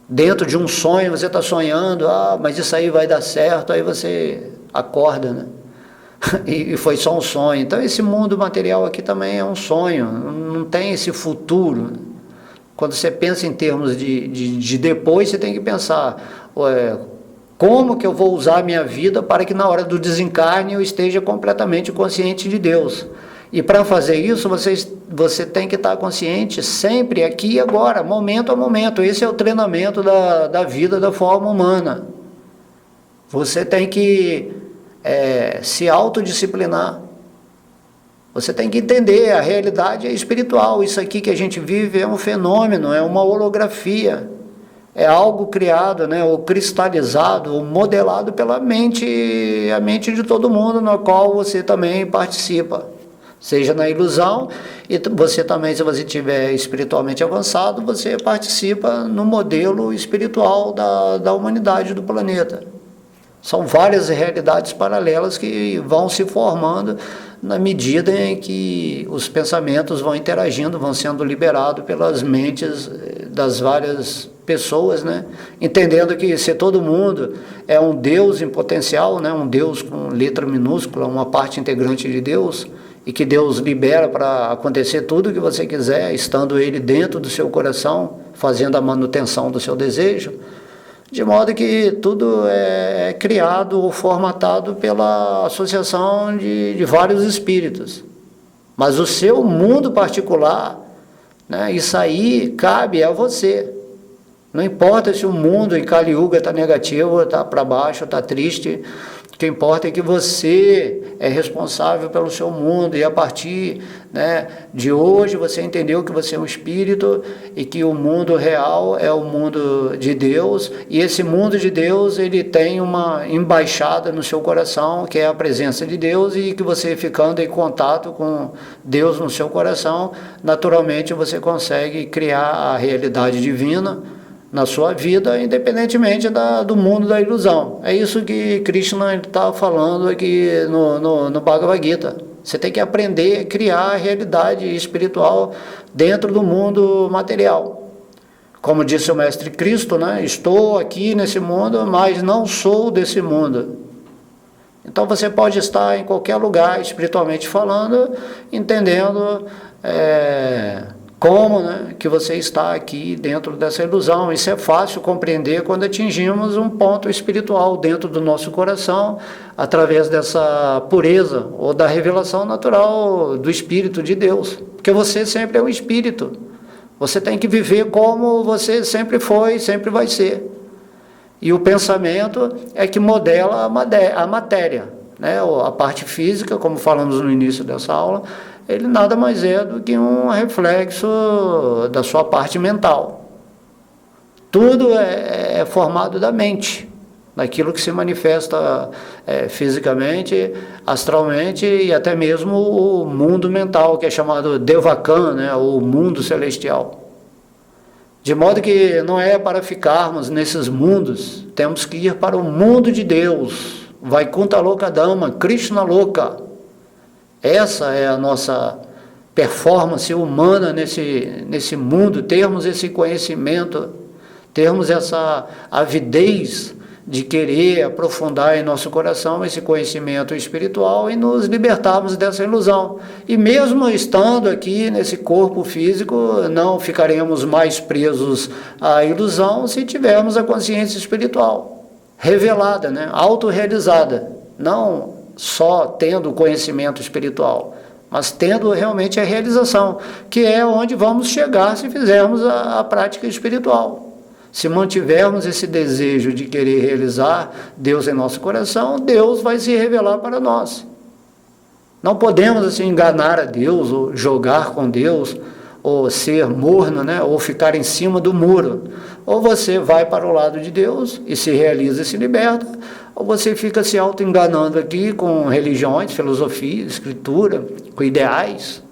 A: Dentro de um sonho, você está sonhando, mas isso aí vai dar certo, aí você acorda, né? E foi só um sonho. Então esse mundo material aqui também é um sonho, não tem esse futuro. Quando você pensa em termos de depois, você tem que pensar, como que eu vou usar a minha vida para que na hora do desencarne eu esteja completamente consciente de Deus. E para fazer isso, você tem que estar consciente sempre aqui e agora, momento a momento. Esse é o treinamento da vida da forma humana. Você tem que se autodisciplinar. Você tem que entender, a realidade é espiritual. Isso aqui que a gente vive é um fenômeno, é uma holografia. É algo criado, né, ou cristalizado, ou modelado pela mente, a mente de todo mundo, na qual você também participa. Seja na ilusão, e você também, se você estiver espiritualmente avançado, você participa no modelo espiritual da humanidade, do planeta. São várias realidades paralelas que vão se formando na medida em que os pensamentos vão interagindo, vão sendo liberados pelas mentes das várias pessoas, né? Entendendo que se todo mundo é um Deus em potencial, né? Um Deus com letra minúscula, uma parte integrante de Deus, e que Deus libera para acontecer tudo o que você quiser, estando Ele dentro do seu coração, fazendo a manutenção do seu desejo, de modo que tudo é criado ou formatado pela associação de vários espíritos. Mas o seu mundo particular, né, isso aí cabe a você. Não importa se o mundo em Kali Yuga está negativo, está para baixo, está triste. O que importa é que você é responsável pelo seu mundo, e a partir, né, de hoje você entendeu que você é um espírito e que o mundo real é o mundo de Deus, e esse mundo de Deus ele tem uma embaixada no seu coração, que é a presença de Deus, e que você ficando em contato com Deus no seu coração, naturalmente você consegue criar a realidade divina na sua vida, independentemente do mundo da ilusão. É isso que Krishna está falando aqui no Bhagavad Gita. Você tem que aprender a criar a realidade espiritual dentro do mundo material. Como disse o Mestre Cristo, né? Estou aqui nesse mundo, mas não sou desse mundo. Então você pode estar em qualquer lugar, espiritualmente falando, entendendo como, né, que você está aqui dentro dessa ilusão. Isso é fácil compreender quando atingimos um ponto espiritual dentro do nosso coração, através dessa pureza ou da revelação natural do Espírito de Deus. Porque você sempre é um espírito. Você tem que viver como você sempre foi, sempre vai ser. E o pensamento é que modela a matéria, né? A parte física, como falamos no início dessa aula, ele nada mais é do que um reflexo da sua parte mental. Tudo é formado da mente, daquilo que se manifesta fisicamente, astralmente, e até mesmo o mundo mental, que é chamado Devakan, né, o mundo celestial. De modo que não é para ficarmos nesses mundos, temos que ir para o mundo de Deus, Vaikuntha Loka Dhamma, Krishna Loka. Essa é a nossa performance humana nesse mundo, termos esse conhecimento, termos essa avidez de querer aprofundar em nosso coração esse conhecimento espiritual e nos libertarmos dessa ilusão. E mesmo estando aqui nesse corpo físico, não ficaremos mais presos à ilusão se tivermos a consciência espiritual revelada, né? Autorrealizada, não só tendo o conhecimento espiritual, mas tendo realmente a realização, que é onde vamos chegar se fizermos a prática espiritual. Se mantivermos esse desejo de querer realizar Deus em nosso coração, Deus vai se revelar para nós. Não podemos assim enganar a Deus, ou jogar com Deus, ou ser morno, né, ou ficar em cima do muro. Ou você vai para o lado de Deus e se realiza e se liberta, ou você fica se auto-enganando aqui com religiões, filosofia, escritura, com ideais,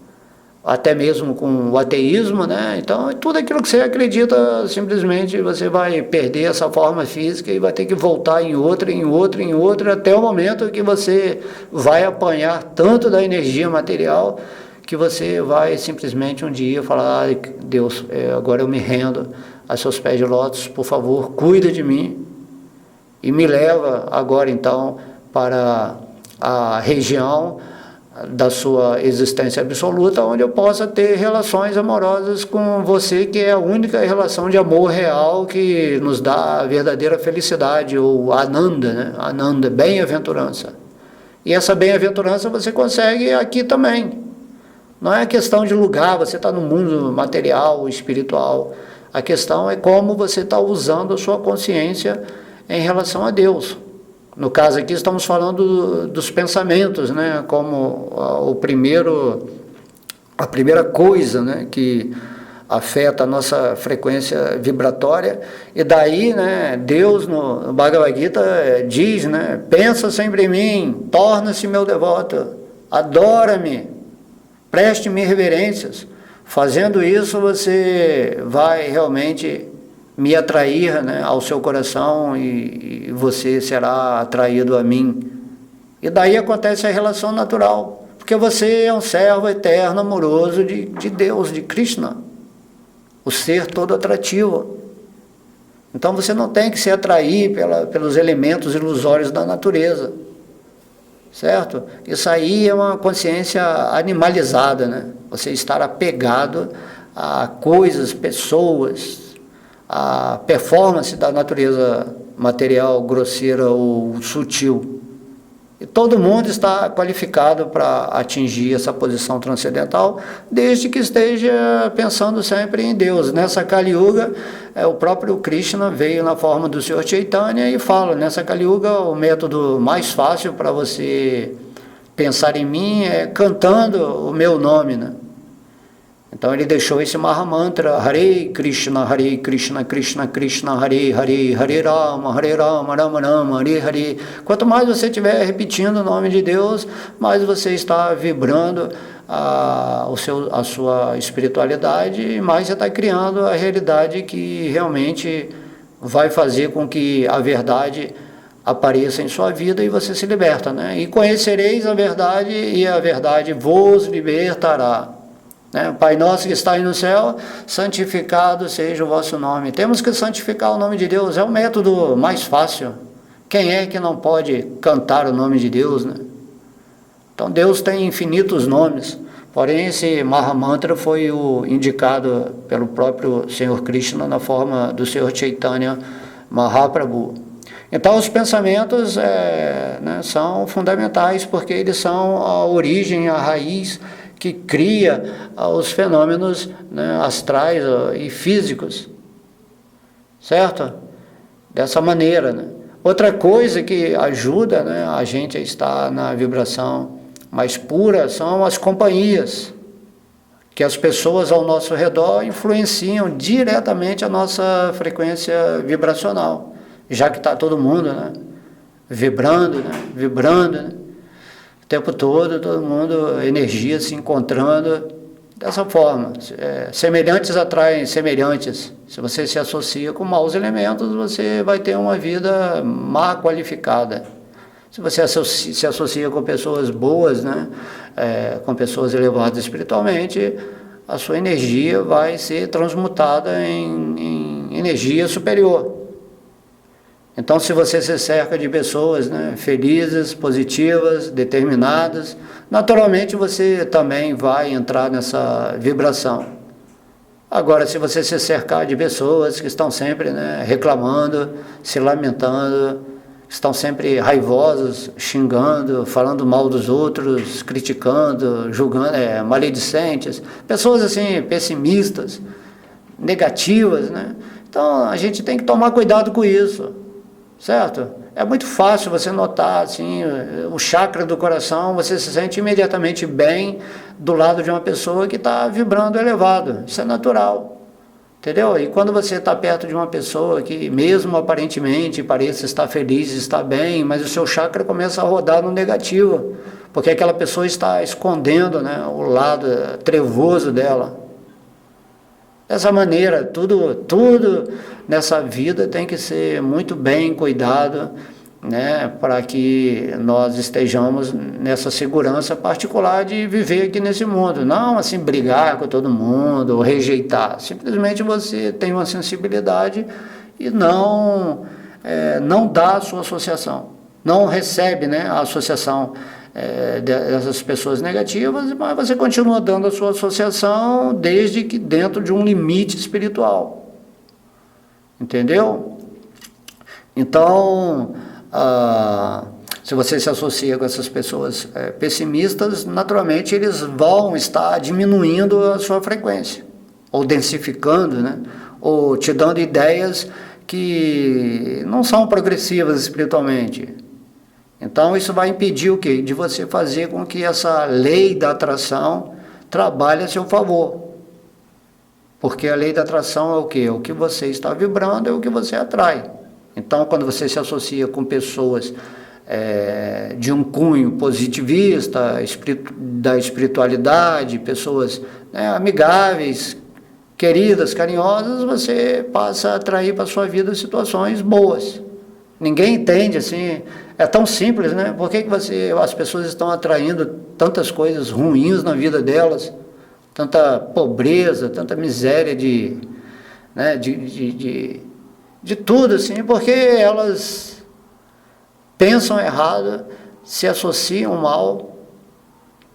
A: até mesmo com o ateísmo, né? Então, tudo aquilo que você acredita, simplesmente você vai perder essa forma física e vai ter que voltar em outra, em outra, em outra, até o momento que você vai apanhar tanto da energia material que você vai simplesmente um dia falar: ah, Deus, agora eu me rendo a seus pés de lótus, por favor, cuida de mim e me leva agora então para a região da sua existência absoluta, onde eu possa ter relações amorosas com você, que é a única relação de amor real que nos dá a verdadeira felicidade, ou Ananda, né? Ananda, bem-aventurança. E essa bem-aventurança você consegue aqui também. Não é questão de lugar, você está no mundo material, espiritual. A questão é como você está usando a sua consciência em relação a Deus. No caso aqui estamos falando dos pensamentos, né, como a primeira coisa, né, que afeta a nossa frequência vibratória. E daí, né, Deus no Bhagavad Gita diz, né, pensa sempre em mim, torna-se meu devoto, adora-me, preste-me reverências. Fazendo isso você vai realmente me atrair, né, ao seu coração, e você será atraído a mim. E daí acontece a relação natural, porque você é um servo eterno, amoroso de Deus, de Krishna, o ser todo atrativo. Então você não tem que se atrair pelos elementos ilusórios da natureza, certo? Isso aí é uma consciência animalizada, né? Você estar apegado a coisas, pessoas, a performance da natureza material, grosseira ou sutil. E todo mundo está qualificado para atingir essa posição transcendental, desde que esteja pensando sempre em Deus. Nessa Kali Yuga, o próprio Krishna veio na forma do Senhor Chaitanya e fala: nessa Kali Yuga, o método mais fácil para você pensar em mim é cantando o meu nome, né? Então ele deixou esse Mahamantra: Hare Krishna, Krishna Krishna, Hare Hare, Hare Rama, Rama Rama, Hare Hare. Quanto mais você estiver repetindo o nome de Deus, mais você está vibrando a sua espiritualidade, e mais você está criando a realidade que realmente vai fazer com que a verdade apareça em sua vida e você se liberta, né? E conhecereis a verdade, e a verdade vos libertará. Pai nosso que está aí no céu, santificado seja o vosso nome. Temos que santificar o nome de Deus, é o método mais fácil. Quem é que não pode cantar o nome de Deus, né? Então Deus tem infinitos nomes, porém esse Mahamantra foi o indicado pelo próprio Senhor Krishna na forma do Senhor Chaitanya Mahaprabhu. Então os pensamentos são fundamentais, porque eles são a origem, a raiz que cria os fenômenos, né, astrais e físicos, certo? Dessa maneira, né? Outra coisa que ajuda, né, a gente a estar na vibração mais pura são as companhias, que as pessoas ao nosso redor influenciam diretamente a nossa frequência vibracional, já que está todo mundo, né, vibrando, né, o tempo todo mundo, energia se encontrando dessa forma. Semelhantes atraem semelhantes. Se você se associa com maus elementos, você vai ter uma vida má qualificada. Se você se associa com pessoas boas, né, com pessoas elevadas espiritualmente, a sua energia vai ser transmutada em energia superior. Então, se você se cerca de pessoas, né, felizes, positivas, determinadas, naturalmente você também vai entrar nessa vibração. Agora, se você se cercar de pessoas que estão sempre, né, reclamando, se lamentando, estão sempre raivosas, xingando, falando mal dos outros, criticando, julgando, maledicentes, pessoas assim, pessimistas, negativas, né? Então, a gente tem que tomar cuidado com isso. certo? É muito fácil você notar assim, o chakra do coração, você se sente imediatamente bem do lado de uma pessoa que está vibrando elevado, isso é natural, entendeu? E quando você está perto de uma pessoa que mesmo aparentemente pareça estar feliz, está bem, mas o seu chakra começa a rodar no negativo, porque aquela pessoa está escondendo, né, o lado trevoso dela. Dessa maneira, tudo nessa vida tem que ser muito bem cuidado, né, para que nós estejamos nessa segurança particular de viver aqui nesse mundo. Não assim brigar com todo mundo, ou rejeitar. Simplesmente você tem uma sensibilidade e não dá a sua associação. Não recebe, né, a associação dessas pessoas negativas, mas você continua dando a sua associação desde que dentro de um limite espiritual, entendeu? Então, se você se associa com essas pessoas pessimistas, naturalmente eles vão estar diminuindo a sua frequência, ou densificando, né? Ou te dando ideias que não são progressivas espiritualmente. Então isso vai impedir o quê? De você fazer com que essa lei da atração trabalhe a seu favor. Porque a lei da atração é o quê? O que você está vibrando é o que você atrai. Então quando você se associa com pessoas de um cunho positivista, da espiritualidade, pessoas, né, amigáveis, queridas, carinhosas, você passa a atrair para a sua vida situações boas. Ninguém entende, assim, é tão simples, né? Por que as pessoas estão atraindo tantas coisas ruins na vida delas? Tanta pobreza, tanta miséria de tudo, assim, porque elas pensam errado, se associam mal,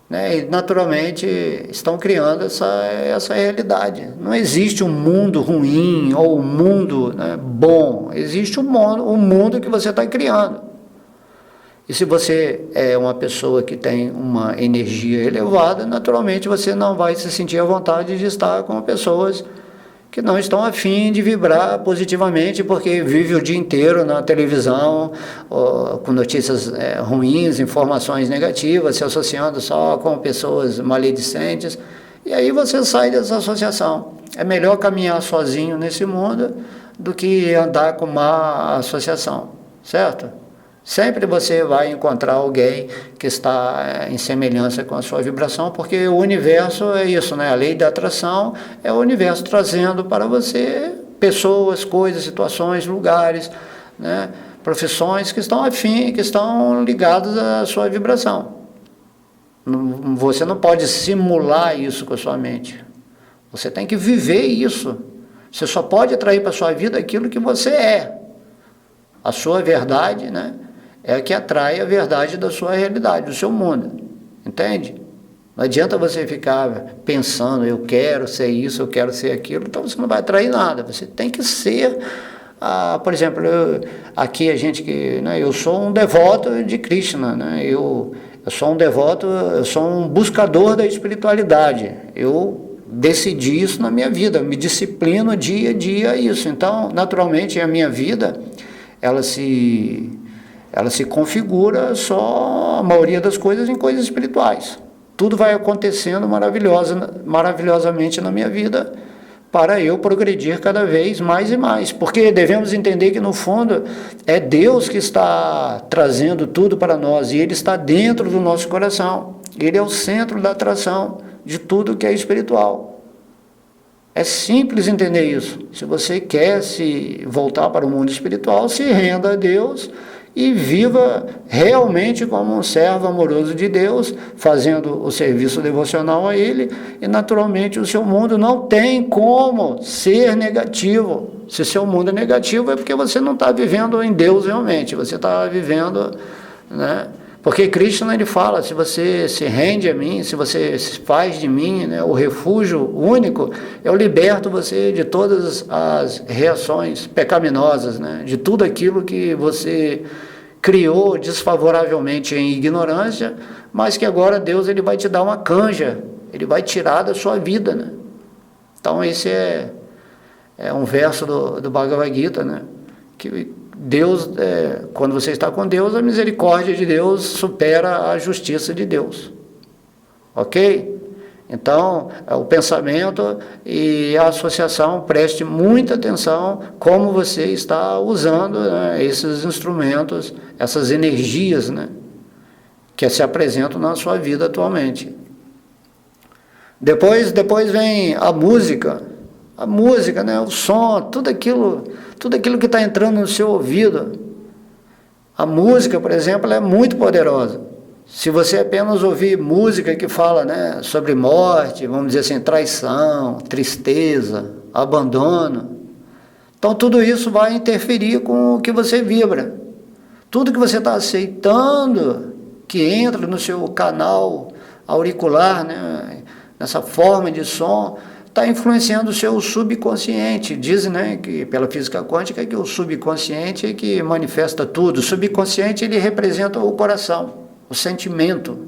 A: né, e naturalmente estão criando essa realidade. Não existe um mundo ruim ou um mundo, né, bom, existe um mundo que você está criando. E se você é uma pessoa que tem uma energia elevada, naturalmente você não vai se sentir à vontade de estar com pessoas que não estão afim de vibrar positivamente, porque vive o dia inteiro na televisão, com notícias ruins, informações negativas, se associando só com pessoas maledicentes, e aí você sai dessa associação. É melhor caminhar sozinho nesse mundo do que andar com má associação, certo? Sempre você vai encontrar alguém que está em semelhança com a sua vibração, porque o universo é isso, né? A lei da atração é o universo trazendo para você pessoas, coisas, situações, lugares, né? Profissões que estão afim, que estão ligadas à sua vibração. Você não pode simular isso com a sua mente. Você tem que viver isso. Você só pode atrair para a sua vida aquilo que você é. A sua verdade, né, é que atrai a verdade da sua realidade, do seu mundo. Entende? Não adianta você ficar pensando, eu quero ser isso, eu quero ser aquilo, então você não vai atrair nada. Você tem que ser, por exemplo, aqui a gente que, né, eu sou um devoto de Krishna, né, eu sou um devoto, eu sou um buscador da espiritualidade. Eu decidi isso na minha vida, me disciplino dia a dia isso. Então, naturalmente, a minha vida, ela se configura só, a maioria das coisas, em coisas espirituais. Tudo vai acontecendo maravilhosamente na minha vida para eu progredir cada vez mais e mais. Porque devemos entender que, no fundo, é Deus que está trazendo tudo para nós, e Ele está dentro do nosso coração. Ele é o centro da atração de tudo que é espiritual. É simples entender isso. Se você quer se voltar para o mundo espiritual, se renda a Deus e viva realmente como um servo amoroso de Deus, fazendo o serviço devocional a Ele, e naturalmente o seu mundo não tem como ser negativo. Se seu mundo é negativo é porque você não está vivendo em Deus realmente, você está vivendo, né? Porque Krishna, ele fala, se você se rende a mim, se você faz de mim, né, o refúgio único, eu liberto você de todas as reações pecaminosas, né, de tudo aquilo que você criou desfavoravelmente em ignorância, mas que agora Deus, ele vai te dar uma canja, ele vai tirar da sua vida, né? Então esse é um verso do Bhagavad Gita, né, que Deus, quando você está com Deus, a misericórdia de Deus supera a justiça de Deus. Ok? Então, o pensamento e a associação, preste muita atenção como você está usando, né, esses instrumentos, essas energias, né, que se apresentam na sua vida atualmente. Depois vem a música, né, o som, tudo aquilo que está entrando no seu ouvido. A música, por exemplo, ela é muito poderosa. Se você apenas ouvir música que fala, né, sobre morte, vamos dizer assim, traição, tristeza, abandono, então tudo isso vai interferir com o que você vibra. Tudo que você está aceitando que entra no seu canal auricular, né, nessa forma de som, está influenciando o seu subconsciente. Dizem, né, que pela física quântica que o subconsciente é que manifesta tudo. O subconsciente, ele representa o coração, o sentimento.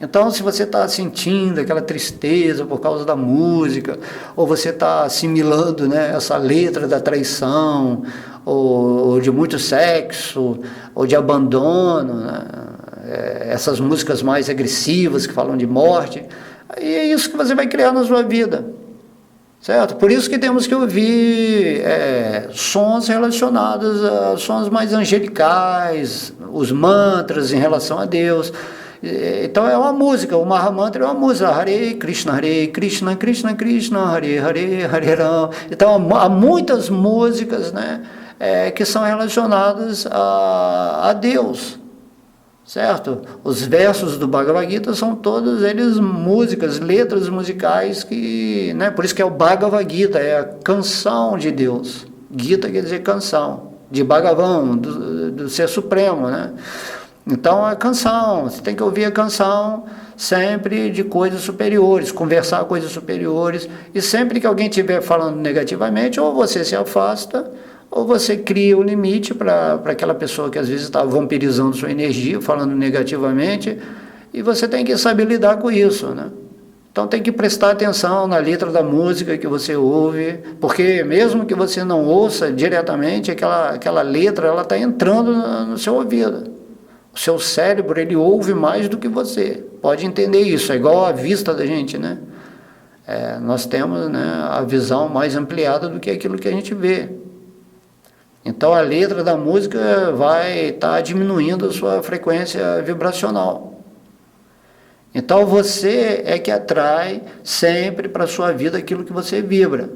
A: Então, se você está sentindo aquela tristeza por causa da música, ou você está assimilando, né, essa letra da traição, ou de muito sexo, ou de abandono, né, essas músicas mais agressivas que falam de morte, aí é isso que você vai criar na sua vida. Certo? Por isso que temos que ouvir sons relacionados a sons mais angelicais, os mantras em relação a Deus. Então é uma música, o Mahamantra é uma música, Hare Krishna, Krishna Krishna, Hare Hare, Hare Ram. Então há muitas músicas, né, que são relacionadas a Deus. Certo? Os versos do Bhagavad Gita são todos eles músicas, letras musicais que, né, por isso que é o Bhagavad Gita, é a canção de Deus. Gita quer dizer canção, de Bhagavan, do Ser Supremo, né? Então a canção, você tem que ouvir a canção sempre de coisas superiores, conversar coisas superiores, e sempre que alguém estiver falando negativamente, ou você se afasta, ou você cria um limite para aquela pessoa que às vezes está vampirizando sua energia, falando negativamente, e você tem que saber lidar com isso, né? Então tem que prestar atenção na letra da música que você ouve, porque mesmo que você não ouça diretamente, aquela letra ela está entrando no seu ouvido. O seu cérebro, ele ouve mais do que você. Pode entender isso, é igual a vista da gente, né? Nós temos, né, a visão mais ampliada do que aquilo que a gente vê. Então a letra da música vai estar diminuindo a sua frequência vibracional. Então você é que atrai sempre para a sua vida aquilo que você vibra.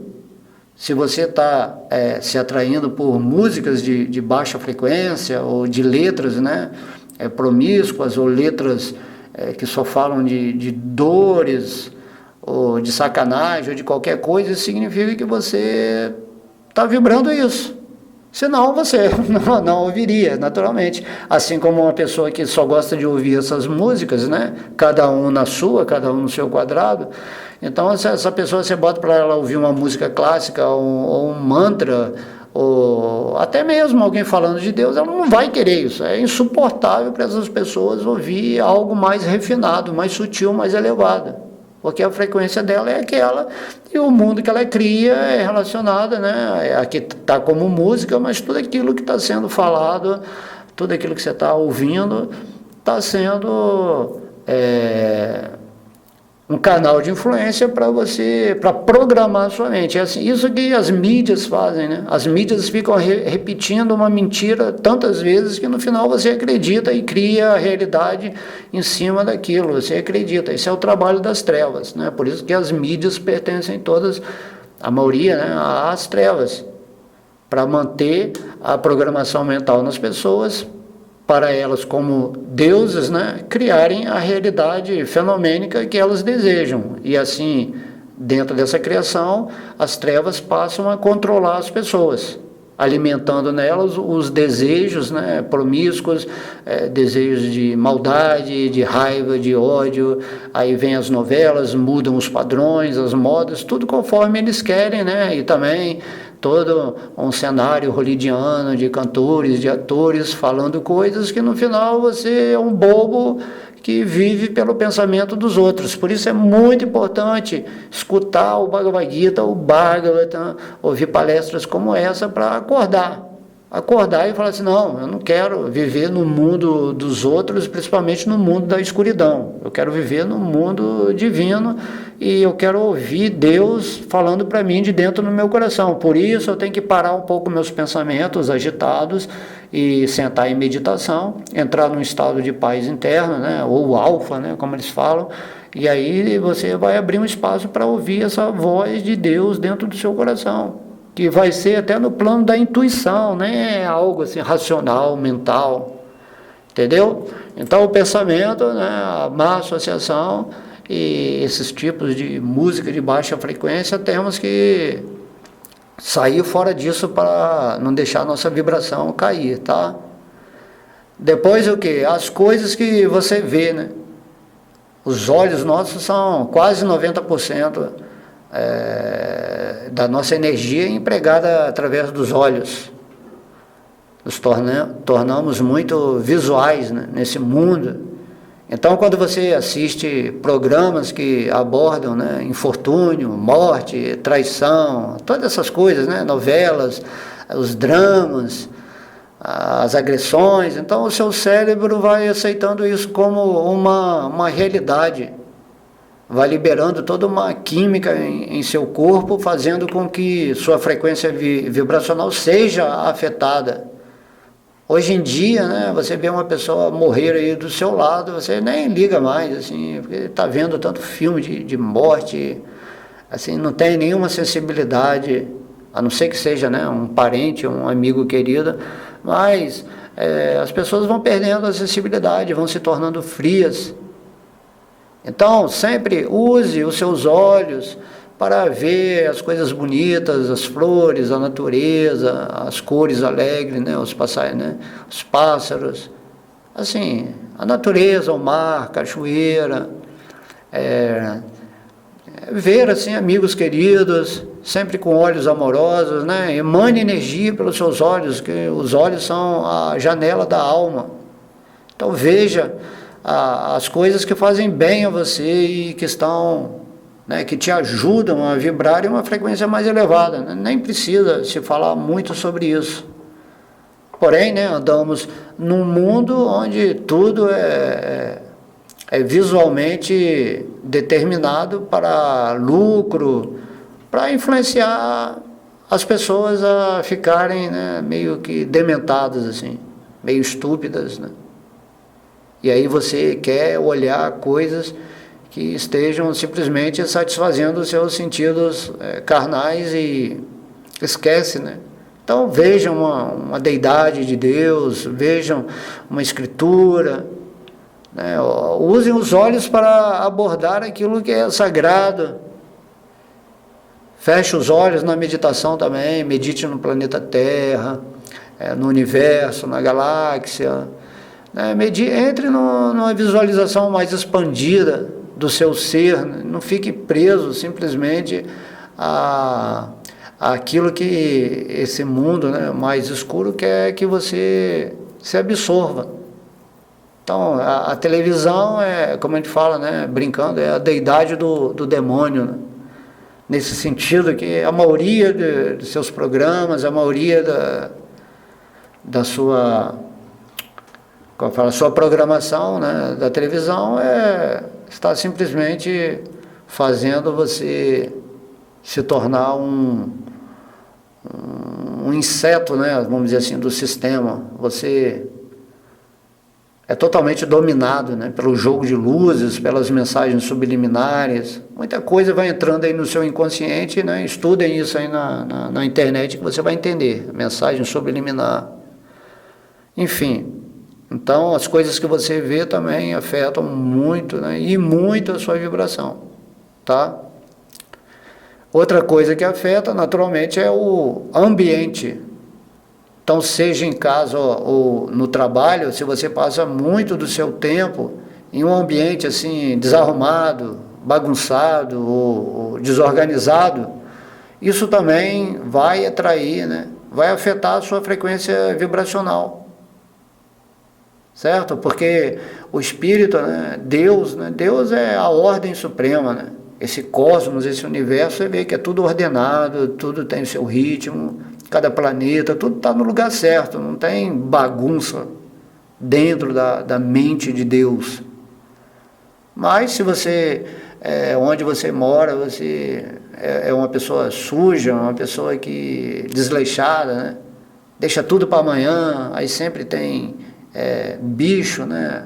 A: Se você está se atraindo por músicas de baixa frequência ou de letras, né, promíscuas, ou letras que só falam de dores ou de sacanagem ou de qualquer coisa, isso significa que você está vibrando isso. Senão você não ouviria, naturalmente. Assim como uma pessoa que só gosta de ouvir essas músicas, né? Cada um na sua, cada um no seu quadrado. Então, essa pessoa, você bota para ela ouvir uma música clássica, ou um mantra, ou até mesmo alguém falando de Deus, ela não vai querer isso. É insuportável para essas pessoas ouvir algo mais refinado, mais sutil, mais elevado. Porque a frequência dela é aquela, e o mundo que ela cria é relacionado, né? Aqui está como música, mas tudo aquilo que está sendo falado, tudo aquilo que você está ouvindo, está sendo um canal de influência para você, para programar a sua mente. É assim, isso que as mídias fazem, né? As mídias ficam repetindo uma mentira tantas vezes que no final você acredita e cria a realidade em cima daquilo, você acredita. Esse é o trabalho das trevas, né? Por isso que as mídias pertencem todas, a maioria, né, às trevas, para manter a programação mental nas pessoas, para elas como deuses, né, criarem a realidade fenomênica que elas desejam. E assim, dentro dessa criação, as trevas passam a controlar as pessoas, alimentando nelas os desejos, né, promíscuos, desejos de maldade, de raiva, de ódio. Aí vem as novelas, mudam os padrões, as modas, tudo conforme eles querem, né, e também todo um cenário hollywoodiano de cantores, de atores, falando coisas que no final você é um bobo que vive pelo pensamento dos outros. Por isso é muito importante escutar o Bhagavad Gita, o Bhagavatam, ouvir palestras como essa para acordar. acordar e falar assim, não, eu não quero viver no mundo dos outros, principalmente no mundo da escuridão. Eu quero viver no mundo divino e eu quero ouvir Deus falando para mim de dentro do meu coração. Por isso eu tenho que parar um pouco meus pensamentos agitados e sentar em meditação, entrar num estado de paz interna, né, ou alfa, né, como eles falam, e aí você vai abrir um espaço para ouvir essa voz de Deus dentro do seu coração, que vai ser até no plano da intuição, né? Algo assim racional, mental, entendeu? Então o pensamento, né, a má associação e esses tipos de música de baixa frequência, temos que sair fora disso para não deixar a nossa vibração cair, tá? Depois o que? As coisas que você vê, né? Os olhos nossos são quase 90% da nossa energia empregada através dos olhos. Nos tornamos muito visuais, né, nesse mundo. Então, quando você assiste programas que abordam, né, infortúnio, morte, traição, todas essas coisas, né, novelas, os dramas, as agressões, então o seu cérebro vai aceitando isso como uma realidade. Vai liberando toda uma química em seu corpo, fazendo com que sua frequência vibracional seja afetada. Hoje em dia, né, você vê uma pessoa morrer aí do seu lado, você nem liga mais, assim, porque está vendo tanto filme de morte, assim, não tem nenhuma sensibilidade, a não ser que seja, né, um parente, um amigo querido, mas as pessoas vão perdendo a sensibilidade, vão se tornando frias. Então, sempre use os seus olhos para ver as coisas bonitas, as flores, a natureza, as cores alegres, né? Os pássaros, assim, a natureza, o mar, cachoeira, ver assim amigos queridos, sempre com olhos amorosos, né? Emane energia pelos seus olhos, que os olhos são a janela da alma. Então veja as coisas que fazem bem a você e que estão, né, que te ajudam a vibrar em uma frequência mais elevada, né? Nem precisa se falar muito sobre isso. Porém, né, andamos num mundo onde tudo é visualmente determinado para lucro, para influenciar as pessoas a ficarem, né, meio que dementadas, assim, meio estúpidas, né? E aí você quer olhar coisas que estejam simplesmente satisfazendo os seus sentidos carnais e esquece, né? Então vejam uma deidade de Deus, vejam uma escritura, né? Usem os olhos para abordar aquilo que é sagrado. Feche os olhos na meditação também, medite no planeta Terra, no universo, na galáxia. Entre numa visualização mais expandida do seu ser, né? Não fique preso simplesmente àquilo que esse mundo, né, mais escuro quer que você se absorva. Então, a televisão como a gente fala, né, brincando, é a deidade do demônio, né? Nesse sentido que a maioria de seus programas, a maioria da sua programação, né, da televisão está simplesmente fazendo você se tornar um inseto, né, vamos dizer assim, do sistema. Você é totalmente dominado, né, pelo jogo de luzes, pelas mensagens subliminares. Muita coisa vai entrando aí no seu inconsciente, né? Estudem isso aí na internet que você vai entender. Mensagem subliminar. Enfim. Então, as coisas que você vê também afetam muito, né, e muito a sua vibração, tá? Outra coisa que afeta, naturalmente, é o ambiente. Então, seja em casa ou no trabalho, se você passa muito do seu tempo em um ambiente assim desarrumado, bagunçado ou desorganizado, isso também vai atrair, né, vai afetar a sua frequência vibracional. Certo? Porque o Espírito, né, Deus é a ordem suprema, né? Esse cosmos, esse universo, você vê que é tudo ordenado, tudo tem o seu ritmo, cada planeta, tudo está no lugar certo, não tem bagunça dentro da mente de Deus. Mas se você, onde você mora, você é uma pessoa suja, uma pessoa que desleixada, né? Deixa tudo para amanhã, aí sempre tem bicho, né?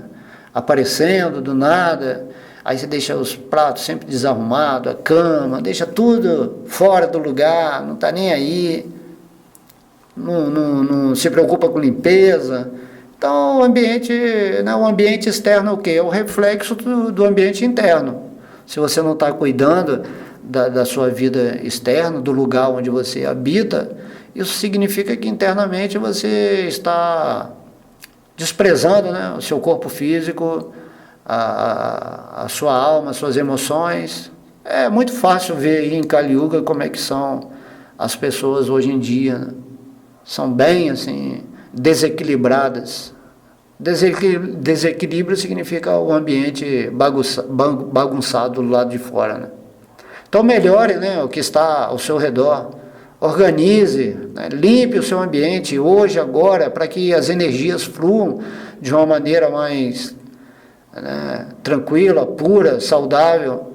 A: Aparecendo do nada, aí você deixa os pratos sempre desarrumados, a cama, deixa tudo fora do lugar, não está nem aí, não se preocupa com limpeza. Então, o ambiente externo é o quê? É o reflexo do ambiente interno. Se você não está cuidando da sua vida externa, do lugar onde você habita, isso significa que internamente você está desprezando, né, o seu corpo físico, a sua alma, as suas emoções. É muito fácil ver aí em Kali Yuga como é que são as pessoas hoje em dia, né? São bem assim desequilibradas. Desequilíbrio significa o ambiente bagunçado do lado de fora, né? Então melhore, né, o que está ao seu redor, organize, né, limpe o seu ambiente hoje, agora, para que as energias fluam de uma maneira mais, né, tranquila, pura, saudável.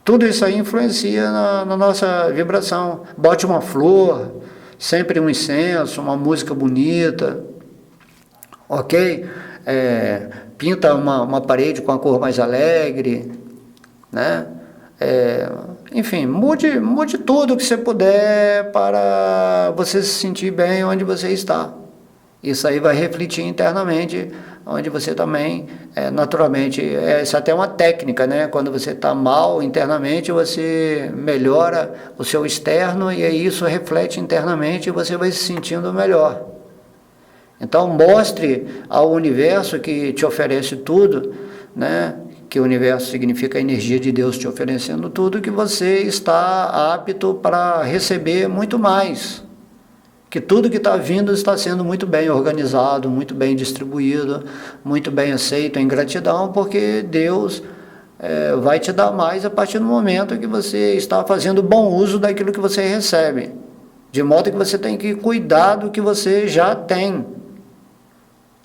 A: Tudo isso aí influencia na nossa vibração. Bote uma flor, sempre um incenso, uma música bonita, ok? Pinta uma parede com a cor mais alegre, né? Enfim, mude tudo que você puder para você se sentir bem onde você está. Isso aí vai refletir internamente, onde você também, naturalmente, isso até é uma técnica, né? Quando você está mal internamente, você melhora o seu externo e aí isso reflete internamente e você vai se sentindo melhor. Então, mostre ao universo que te oferece tudo, né? Que o universo significa a energia de Deus te oferecendo tudo, que você está apto para receber muito mais. Que tudo que está vindo está sendo muito bem organizado, muito bem distribuído, muito bem aceito em gratidão, porque Deus vai te dar mais a partir do momento que você está fazendo bom uso daquilo que você recebe. De modo que você tem que cuidar do que você já tem.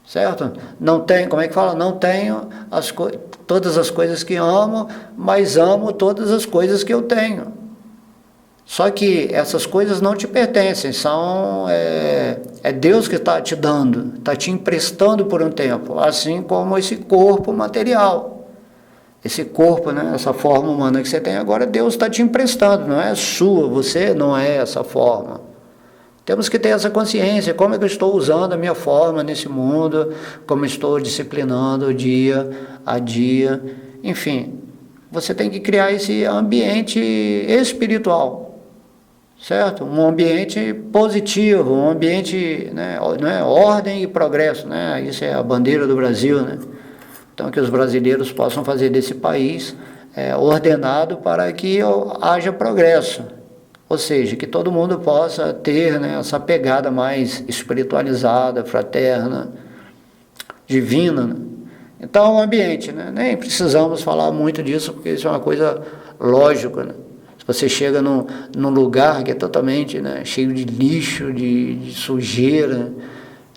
A: Certo? Não tem, como é que fala? Não tenho todas as coisas que amo, mas amo todas as coisas que eu tenho. Só que essas coisas não te pertencem, é Deus que está te dando, está te emprestando por um tempo, assim como esse corpo material. Esse corpo, né, essa forma humana que você tem agora, Deus está te emprestando, não é sua, você não é essa forma. Temos que ter essa consciência, como é que eu estou usando a minha forma nesse mundo, como estou disciplinando dia a dia, enfim. Você tem que criar esse ambiente espiritual, certo? Um ambiente positivo, um ambiente, né, ordem e progresso, né? Isso é a bandeira do Brasil, né? Então, que os brasileiros possam fazer desse país ordenado para que haja progresso. Ou seja, que todo mundo possa ter, né, essa pegada mais espiritualizada, fraterna, divina, né? Então, o ambiente, né? Nem precisamos falar muito disso, porque isso é uma coisa lógica, né? Se você chega num lugar que é totalmente, né, cheio de lixo, de sujeira,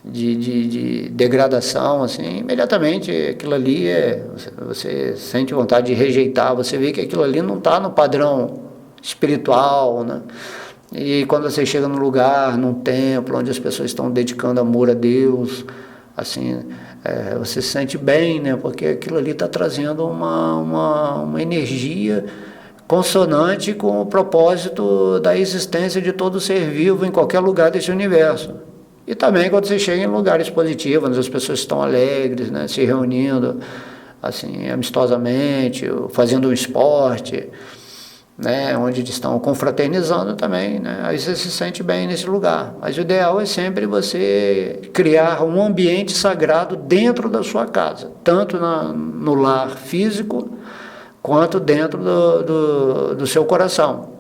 A: de degradação, assim, imediatamente aquilo ali você sente vontade de rejeitar, você vê que aquilo ali não está no padrão espiritual, né? E quando você chega num lugar, num templo, onde as pessoas estão dedicando amor a Deus, assim, você se sente bem, né? Porque aquilo ali está trazendo uma energia consonante com o propósito da existência de todo ser vivo em qualquer lugar desse universo. E também quando você chega em lugares positivos, onde as pessoas estão alegres, né? Se reunindo, assim, amistosamente, fazendo um esporte, né, onde estão confraternizando também, né, aí você se sente bem nesse lugar. Mas o ideal é sempre você criar um ambiente sagrado dentro da sua casa, tanto no lar físico, quanto dentro do seu coração,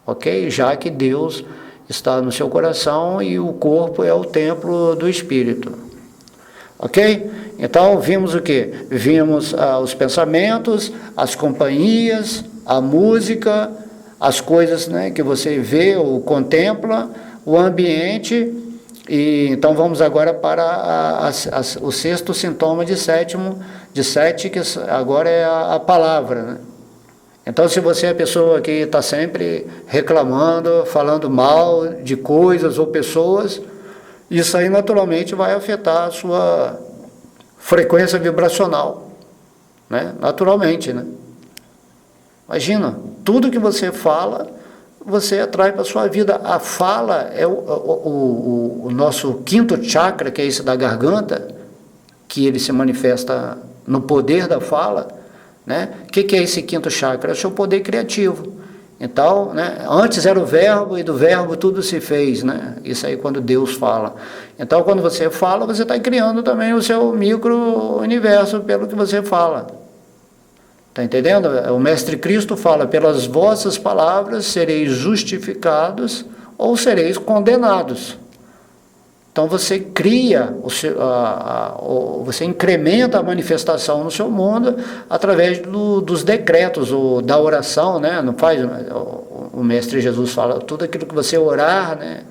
A: ok? Já que Deus está no seu coração e o corpo é o templo do Espírito, ok? Então, vimos o quê? Vimos os pensamentos, as companhias, a música, as coisas, né, que você vê ou contempla, o ambiente, e então vamos agora para o sexto sintoma de sete, que agora é a palavra, né? Então, se você é a pessoa que está sempre reclamando, falando mal de coisas ou pessoas, isso aí naturalmente vai afetar a sua frequência vibracional, né? Naturalmente, né? Imagina, tudo que você fala, você atrai para a sua vida. A fala é o nosso quinto chakra, que é esse da garganta, que ele se manifesta no poder da fala, né? O que é esse quinto chakra? É o seu poder criativo. Então, né, antes era o verbo, e do verbo tudo se fez, né? Isso aí quando Deus fala. Então, quando você fala, você está criando também o seu micro-universo pelo que você fala. Está entendendo? O Mestre Cristo fala: pelas vossas palavras sereis justificados ou sereis condenados. Então você cria, você incrementa a manifestação no seu mundo através dos decretos, ou da oração, né? Não faz, o Mestre Jesus fala, tudo aquilo que você orar, né?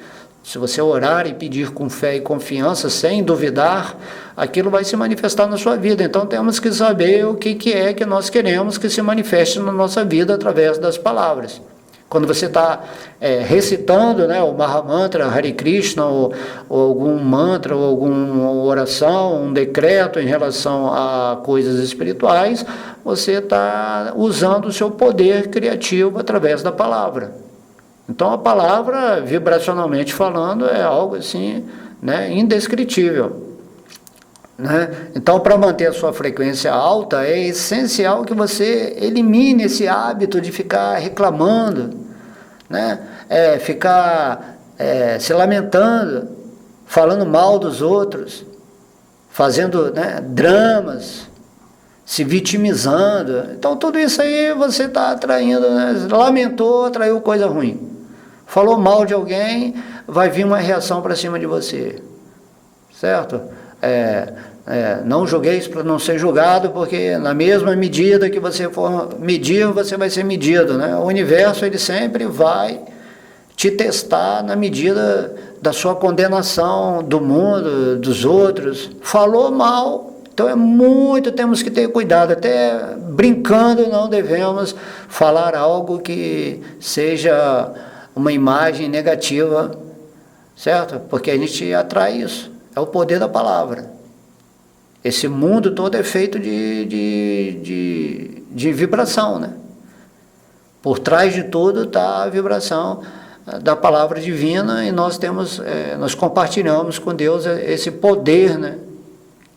A: Se você orar e pedir com fé e confiança, sem duvidar, aquilo vai se manifestar na sua vida. Então temos que saber o que é que nós queremos que se manifeste na nossa vida através das palavras. Quando você está recitando, né, o Mahamantra, Hare Krishna, ou algum mantra, ou alguma oração, um decreto em relação a coisas espirituais, você está usando o seu poder criativo através da palavra. Então a palavra, vibracionalmente falando, é algo assim, né, indescritível, né? Então, para manter a sua frequência alta, é essencial que você elimine esse hábito de ficar reclamando, né? Ficar se lamentando, falando mal dos outros, fazendo, né, dramas, se vitimizando. Então, tudo isso aí você está atraindo, né? Lamentou, atraiu coisa ruim. Falou mal de alguém, vai vir uma reação para cima de você, certo? Não julgueis para não ser julgado, porque na mesma medida que você for medir, você vai ser medido, né? O universo, ele sempre vai te testar na medida da sua condenação do mundo, dos outros. Falou mal, então temos que ter cuidado, até brincando não devemos falar algo que seja uma imagem negativa, certo? Porque a gente atrai isso, é o poder da palavra. Esse mundo todo é feito de vibração, né? Por trás de tudo está a vibração da palavra divina, e nós compartilhamos com Deus esse poder, né?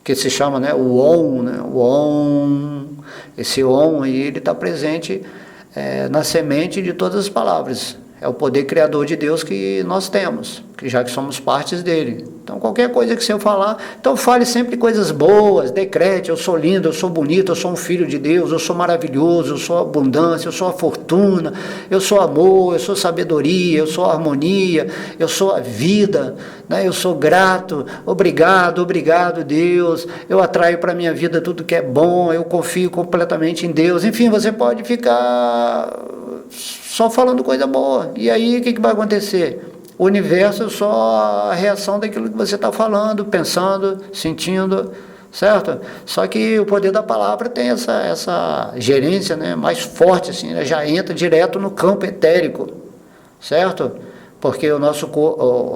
A: Que se chama, né, o Om, né? O Om, esse Om aí, ele está presente na semente de todas as palavras. É o poder criador de Deus que nós temos, já que somos partes dele. Então, qualquer coisa que você falar, então fale sempre coisas boas, decrete: eu sou lindo, eu sou bonito, eu sou um filho de Deus, eu sou maravilhoso, eu sou abundância, eu sou a fortuna, eu sou amor, eu sou sabedoria, eu sou harmonia, eu sou a vida, né? Eu sou grato, obrigado Deus, eu atraio para a minha vida tudo que é bom, eu confio completamente em Deus. Enfim, você pode ficar só falando coisa boa. E aí o que vai acontecer? O universo é só a reação daquilo que você está falando, pensando, sentindo, certo? Só que o poder da palavra tem essa gerência, né, mais forte, assim, né, já entra direto no campo etérico, certo? Porque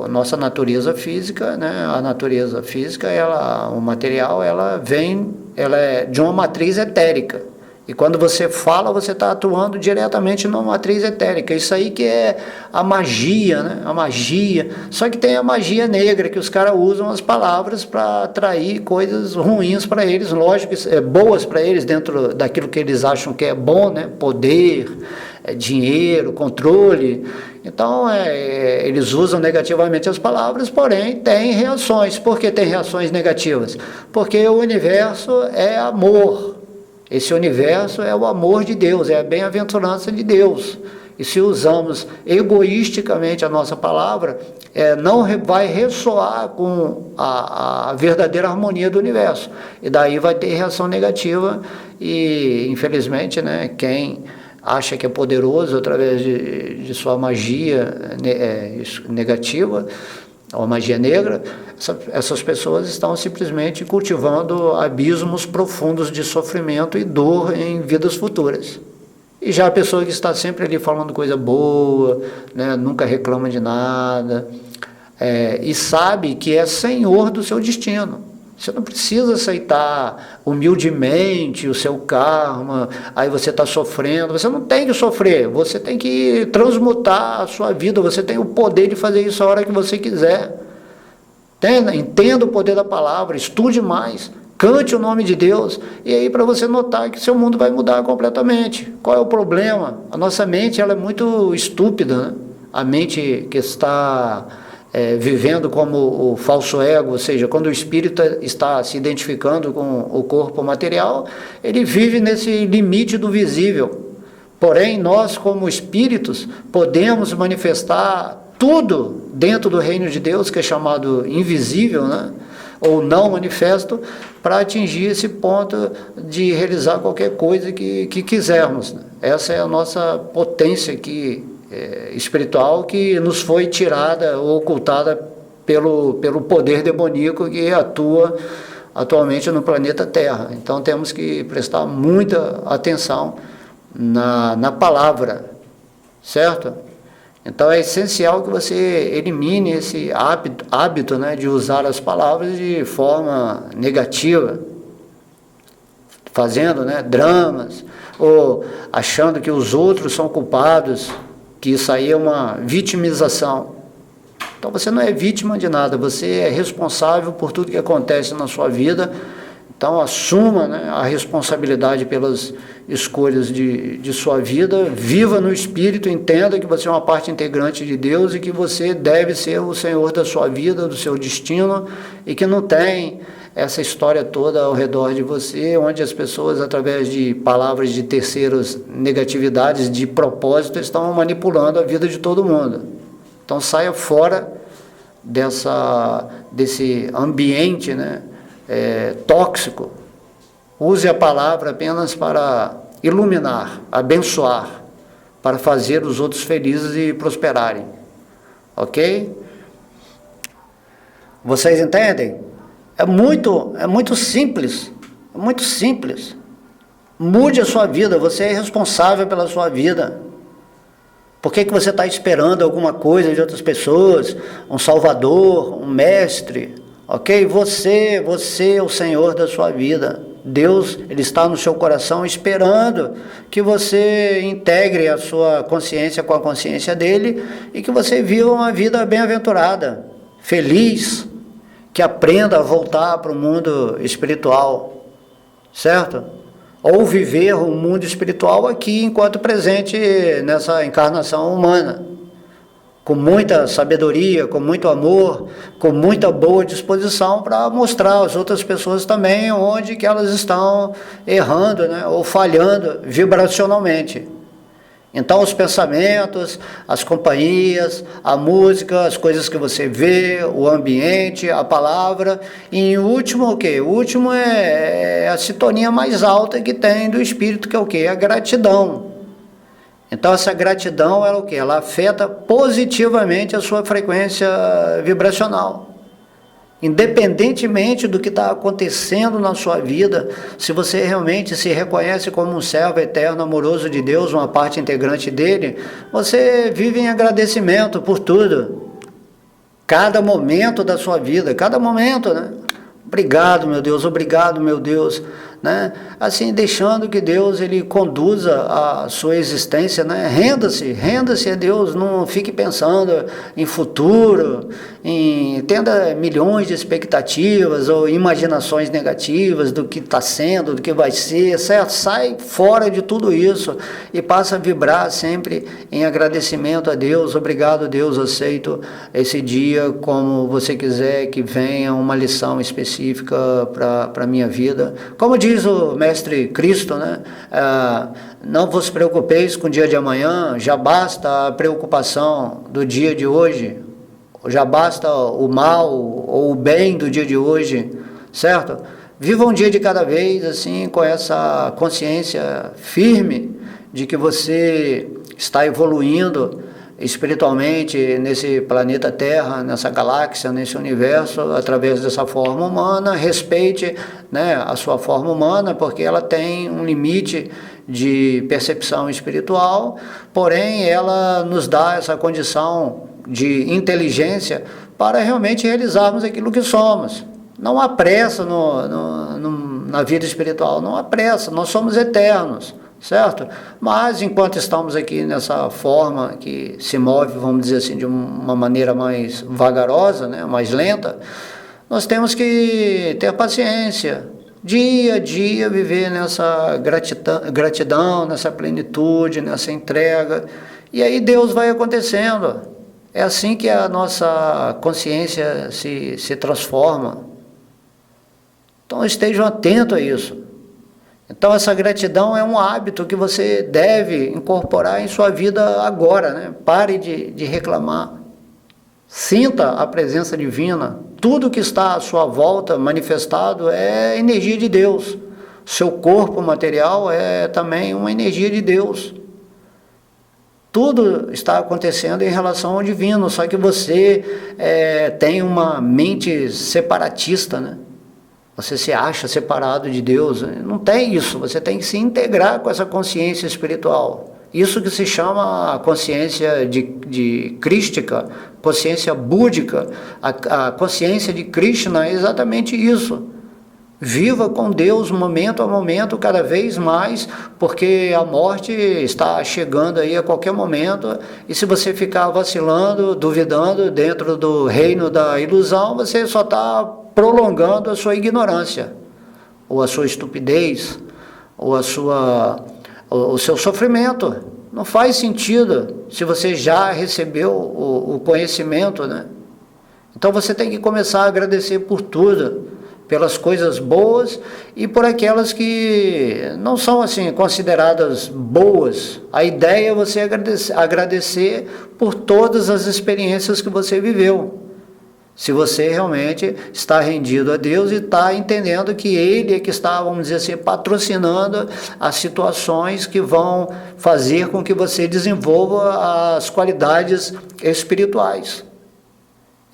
A: nossa natureza física, né, a natureza física, o material, ela é de uma matriz etérica. E quando você fala, você está atuando diretamente numa matriz etérica. Isso aí que é a magia, né? A magia. Só que tem a magia negra, que os caras usam as palavras para atrair coisas ruins para eles, lógico, boas para eles, dentro daquilo que eles acham que é bom, né? Poder, dinheiro, controle. Então, eles usam negativamente as palavras, porém tem reações. Por que tem reações negativas? Porque o universo é amor. Esse universo é o amor de Deus, é a bem-aventurança de Deus. E se usamos egoisticamente a nossa palavra, não vai ressoar com a verdadeira harmonia do universo. E daí vai ter reação negativa e, infelizmente, né, quem acha que é poderoso através de sua magia negativa, ou magia negra, essas pessoas estão simplesmente cultivando abismos profundos de sofrimento e dor em vidas futuras. E já a pessoa que está sempre ali falando coisa boa, né, nunca reclama de nada, e sabe que é senhor do seu destino. Você não precisa aceitar humildemente o seu karma, aí você está sofrendo. Você não tem que sofrer, você tem que transmutar a sua vida, você tem o poder de fazer isso a hora que você quiser. Entenda o poder da palavra, estude mais, cante o nome de Deus, e aí para você notar que seu mundo vai mudar completamente. Qual é o problema? A nossa mente ela é muito estúpida, né? A mente que está vivendo como o falso ego, ou seja, quando o espírito está se identificando com o corpo material, ele vive nesse limite do visível. Porém, nós como espíritos podemos manifestar tudo dentro do reino de Deus, que é chamado invisível, né? Ou não manifesto, para atingir esse ponto de realizar qualquer coisa que quisermos, né? Essa é a nossa potência aqui, espiritual, que nos foi tirada ou ocultada pelo poder demoníaco que atua atualmente no planeta Terra. Então temos que prestar muita atenção na palavra, certo? Então é essencial que você elimine esse hábito, né, de usar as palavras de forma negativa, fazendo, né, dramas, ou achando que os outros são culpados, que isso aí é uma vitimização. Então você não é vítima de nada, você é responsável por tudo que acontece na sua vida. Então assuma, né, a responsabilidade pelas escolhas de sua vida, viva no Espírito, entenda que você é uma parte integrante de Deus e que você deve ser o Senhor da sua vida, do seu destino, e que não tem essa história toda ao redor de você, onde as pessoas, através de palavras de terceiros, negatividades de propósito, estão manipulando a vida de todo mundo. Então saia fora desse ambiente, né, tóxico. Use a palavra apenas para iluminar, abençoar, para fazer os outros felizes e prosperarem. Ok? Vocês entendem? É muito simples, é muito simples. Mude a sua vida, você é responsável pela sua vida. Por que você está esperando alguma coisa de outras pessoas, um salvador, um mestre? Ok? Você é o Senhor da sua vida. Deus, Ele está no seu coração esperando que você integre a sua consciência com a consciência dEle e que você viva uma vida bem-aventurada, feliz, que aprenda a voltar para o mundo espiritual, certo? Ou viver o mundo espiritual aqui enquanto presente nessa encarnação humana, com muita sabedoria, com muito amor, com muita boa disposição para mostrar às outras pessoas também onde que elas estão errando, né, ou falhando vibracionalmente. Então os pensamentos, as companhias, a música, as coisas que você vê, o ambiente, a palavra, e em último o quê? O último é a sintonia mais alta que tem do espírito, que é o quê? A gratidão. Então essa gratidão, ela o quê? Ela afeta positivamente a sua frequência vibracional. Independentemente do que está acontecendo na sua vida, se você realmente se reconhece como um servo eterno, amoroso de Deus, uma parte integrante dele, você vive em agradecimento por tudo. Cada momento da sua vida, cada momento, né? Obrigado, meu Deus, né? Assim, deixando que Deus, Ele conduza a sua existência, né? Renda-se a Deus, não fique pensando em futuro, tenda milhões de expectativas ou imaginações negativas do que está sendo, do que vai ser, certo? Sai fora de tudo isso e passa a vibrar sempre em agradecimento a Deus. Obrigado, Deus, aceito esse dia como você quiser que venha uma lição específica para a minha vida. Como diz o Mestre Cristo, né? Não vos preocupeis com o dia de amanhã, já basta a preocupação do dia de hoje, já basta o mal ou o bem do dia de hoje, certo? Viva um dia de cada vez, assim, com essa consciência firme de que você está evoluindo espiritualmente nesse planeta Terra, nessa galáxia, nesse universo, através dessa forma humana. Respeite, né, a sua forma humana, porque ela tem um limite de percepção espiritual, porém ela nos dá essa condição de inteligência para realmente realizarmos aquilo que somos. Não há pressa na vida espiritual, não há pressa, nós somos eternos, certo? Mas enquanto estamos aqui nessa forma que se move, vamos dizer assim, de uma maneira mais vagarosa, né, mais lenta, nós temos que ter paciência, dia a dia viver nessa gratidão, nessa plenitude, nessa entrega, e aí Deus vai acontecendo. É assim que a nossa consciência se transforma. Então estejam atentos a isso. Então essa gratidão é um hábito que você deve incorporar em sua vida agora, né? Pare de reclamar. Sinta a presença divina. Tudo que está à sua volta manifestado é energia de Deus. Seu corpo material é também uma energia de Deus. Tudo está acontecendo em relação ao divino, só que você tem uma mente separatista, né? Você se acha separado de Deus. Não tem isso, você tem que se integrar com essa consciência espiritual. Isso que se chama consciência de crística, consciência búdica, a consciência de Krishna é exatamente isso. Viva com Deus momento a momento, cada vez mais, porque a morte está chegando aí a qualquer momento, e se você ficar vacilando, duvidando dentro do reino da ilusão, você só está prolongando a sua ignorância, ou a sua estupidez, ou o seu sofrimento. Não faz sentido se você já recebeu o conhecimento, né? Então você tem que começar a agradecer por tudo, pelas coisas boas e por aquelas que não são assim consideradas boas. A ideia é você agradecer por todas as experiências que você viveu. Se você realmente está rendido a Deus e está entendendo que Ele é que está, vamos dizer assim, patrocinando as situações que vão fazer com que você desenvolva as qualidades espirituais.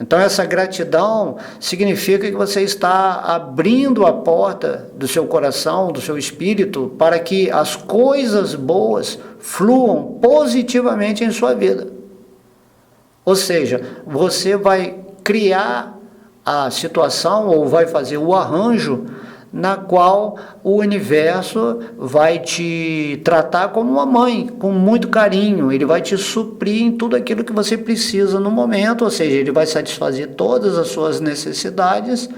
A: Então essa gratidão significa que você está abrindo a porta do seu coração, do seu espírito, para que as coisas boas fluam positivamente em sua vida. Ou seja, você vai criar a situação ou vai fazer o arranjo na qual o universo vai te tratar como uma mãe, com muito carinho. Ele vai te suprir em tudo aquilo que você precisa no momento, ou seja, ele vai satisfazer todas as suas necessidades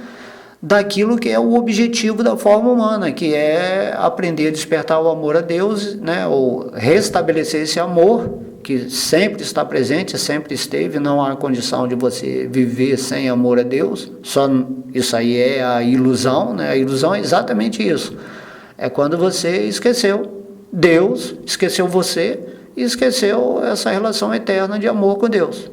A: daquilo que é o objetivo da forma humana, que é aprender a despertar o amor a Deus, né, ou restabelecer esse amor que sempre está presente, sempre esteve. Não há condição de você viver sem amor a Deus, só isso aí é a ilusão, né? A ilusão é exatamente isso, é quando você esqueceu Deus, esqueceu você e esqueceu essa relação eterna de amor com Deus.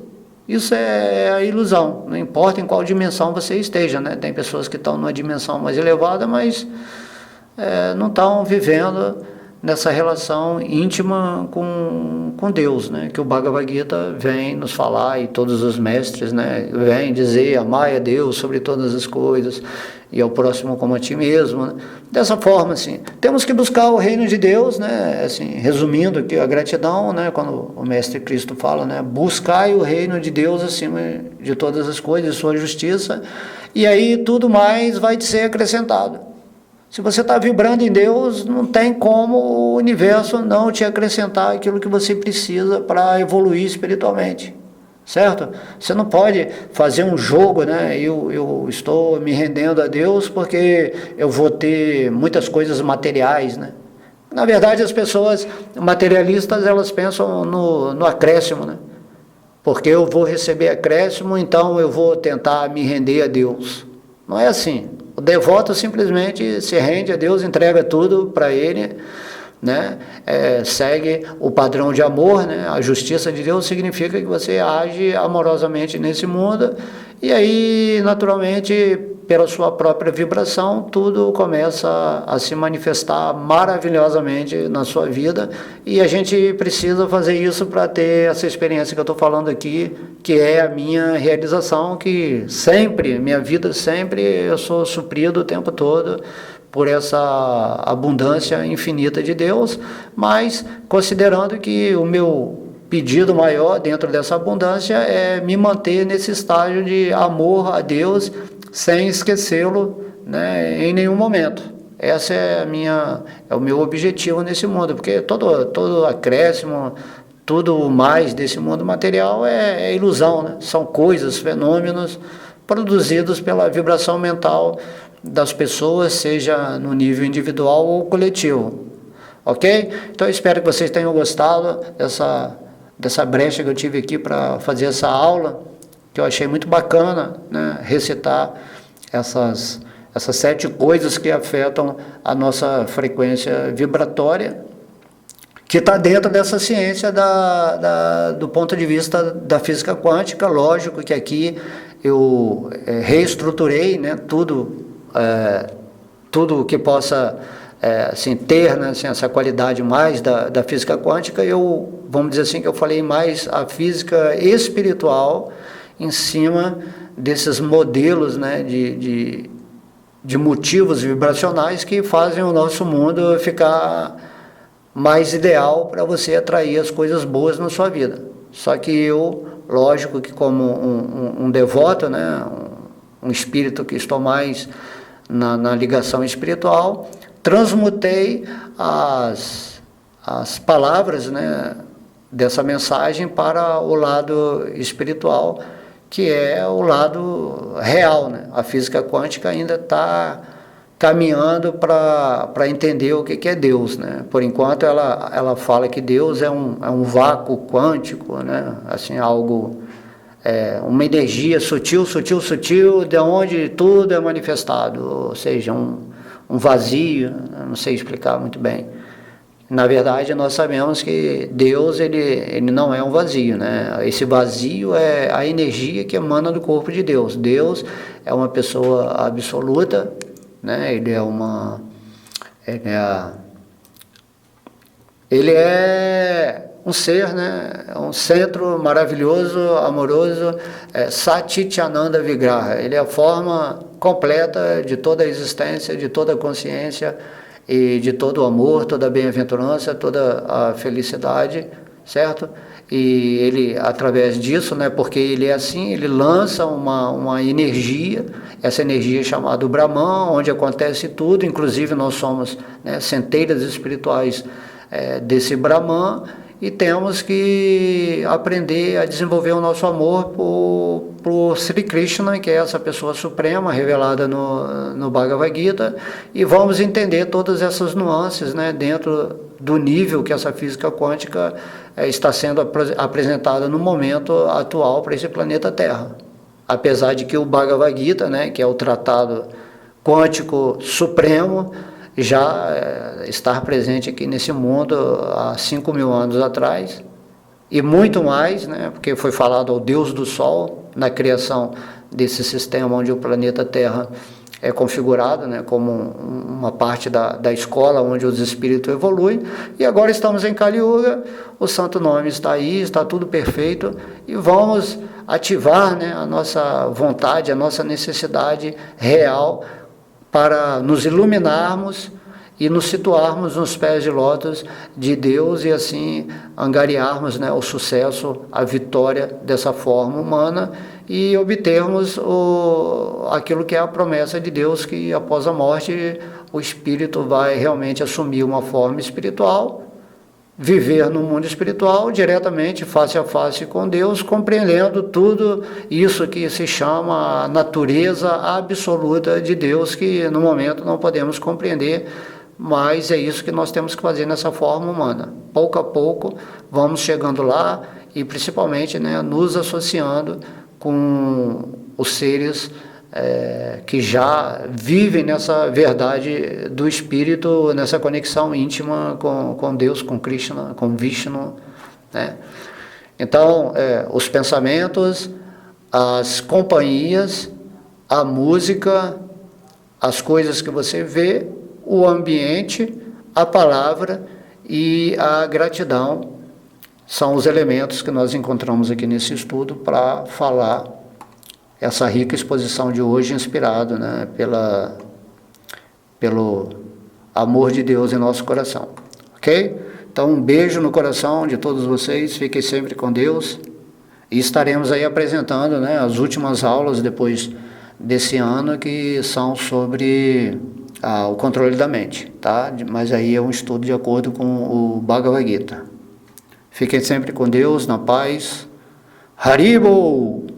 A: Isso é a ilusão, não importa em qual dimensão você esteja, né? Tem pessoas que estão numa dimensão mais elevada, mas não estão vivendo nessa relação íntima com Deus, né? Que o Bhagavad Gita vem nos falar, e todos os mestres, né, vêm dizer: amai a Deus sobre todas as coisas e ao próximo como a ti mesmo, né? Dessa forma, assim, temos que buscar o reino de Deus, né? Assim, resumindo aqui a gratidão, né? Quando o Mestre Cristo fala, né? Buscai o reino de Deus acima de todas as coisas, sua justiça, e aí tudo mais vai te ser acrescentado. Se você está vibrando em Deus, não tem como o universo não te acrescentar aquilo que você precisa para evoluir espiritualmente, certo? Você não pode fazer um jogo, né? Eu estou me rendendo a Deus porque eu vou ter muitas coisas materiais, né? Na verdade, as pessoas materialistas, elas pensam no acréscimo, né? Porque eu vou receber acréscimo, então eu vou tentar me render a Deus. Não é assim. O devoto simplesmente se rende a Deus, entrega tudo para Ele, né? Segue o padrão de amor, né? A justiça de Deus significa que você age amorosamente nesse mundo, e aí, naturalmente, pela sua própria vibração, tudo começa a se manifestar maravilhosamente na sua vida, e a gente precisa fazer isso para ter essa experiência que eu estou falando aqui, que é a minha realização, que sempre, minha vida sempre, eu sou suprido o tempo todo por essa abundância infinita de Deus, mas considerando que o meu pedido maior dentro dessa abundância é me manter nesse estágio de amor a Deus, sem esquecê-lo, né, em nenhum momento. Essa é o meu objetivo nesse mundo, porque todo acréscimo, tudo mais desse mundo material é ilusão, né? São coisas, fenômenos produzidos pela vibração mental das pessoas, seja no nível individual ou coletivo. Ok? Então eu espero que vocês tenham gostado dessa brecha que eu tive aqui para fazer essa aula, que eu achei muito bacana, né, recitar essas 7 coisas que afetam a nossa frequência vibratória, que está dentro dessa ciência do ponto de vista da física quântica. Lógico que aqui eu reestruturei, né, tudo que possa assim, ter, né, assim, essa qualidade mais da física quântica. Vamos dizer assim, que eu falei mais a física espiritual em cima desses modelos, né, de motivos vibracionais que fazem o nosso mundo ficar mais ideal para você atrair as coisas boas na sua vida. Só que eu, lógico que como um devoto, né, um espírito que estou mais na ligação espiritual, transmutei as palavras, né, dessa mensagem para o lado espiritual, que é o lado real, né? A física quântica ainda está caminhando para entender o que é Deus, né? Por enquanto ela fala que Deus é um vácuo quântico, né? Assim, algo, uma energia sutil, de onde tudo é manifestado, ou seja, um vazio, não sei explicar muito bem. Na verdade, nós sabemos que Deus, ele não é um vazio, né? Esse vazio é a energia que emana do corpo de Deus. Deus é uma pessoa absoluta, né? Ele é um ser, né? É um centro maravilhoso, amoroso, Satchitananda Vigraha. Ele é a forma completa de toda a existência, de toda a consciência, e de todo o amor, toda a bem-aventurança, toda a felicidade, certo? E ele, através disso, né, porque ele é assim, ele lança uma energia, essa energia é chamada Brahman, onde acontece tudo, inclusive nós somos, né, centelhas espirituais desse Brahman, e temos que aprender a desenvolver o nosso amor por Sri Krishna, que é essa pessoa suprema revelada no Bhagavad Gita, e vamos entender todas essas nuances, né, dentro do nível que essa física quântica está sendo apresentada no momento atual para esse planeta Terra. Apesar de que o Bhagavad Gita, né, que é o tratado quântico supremo, já estar presente aqui nesse mundo há 5.000 anos atrás, e muito mais, né, porque foi falado ao Deus do Sol na criação desse sistema onde o planeta Terra é configurado, né, como uma parte da escola onde os espíritos evoluem, e agora estamos em Kali Yuga, o santo nome está aí, está tudo perfeito, e vamos ativar, né, a nossa vontade, a nossa necessidade real para nos iluminarmos e nos situarmos nos pés de lótus de Deus, e assim angariarmos, né, o sucesso, a vitória dessa forma humana, e obtermos aquilo que é a promessa de Deus, que após a morte o espírito vai realmente assumir uma forma espiritual, viver no mundo espiritual diretamente, face a face com Deus, compreendendo tudo isso que se chama a natureza absoluta de Deus, que no momento não podemos compreender, mas é isso que nós temos que fazer nessa forma humana. Pouco a pouco vamos chegando lá, e principalmente, né, nos associando com os seres que já vivem nessa verdade do Espírito, nessa conexão íntima com Deus, com Krishna, com Vishnu, né? Então, os pensamentos, as companhias, a música, as coisas que você vê, o ambiente, a palavra e a gratidão são os elementos que nós encontramos aqui nesse estudo para falar essa rica exposição de hoje, inspirado, né, pelo amor de Deus em nosso coração, ok? Então, um beijo no coração de todos vocês, fiquem sempre com Deus, e estaremos aí apresentando, né, as últimas aulas depois desse ano, que são sobre o controle da mente, tá? Mas aí é um estudo de acordo com o Bhagavad Gita. Fiquem sempre com Deus, na paz. Haribo!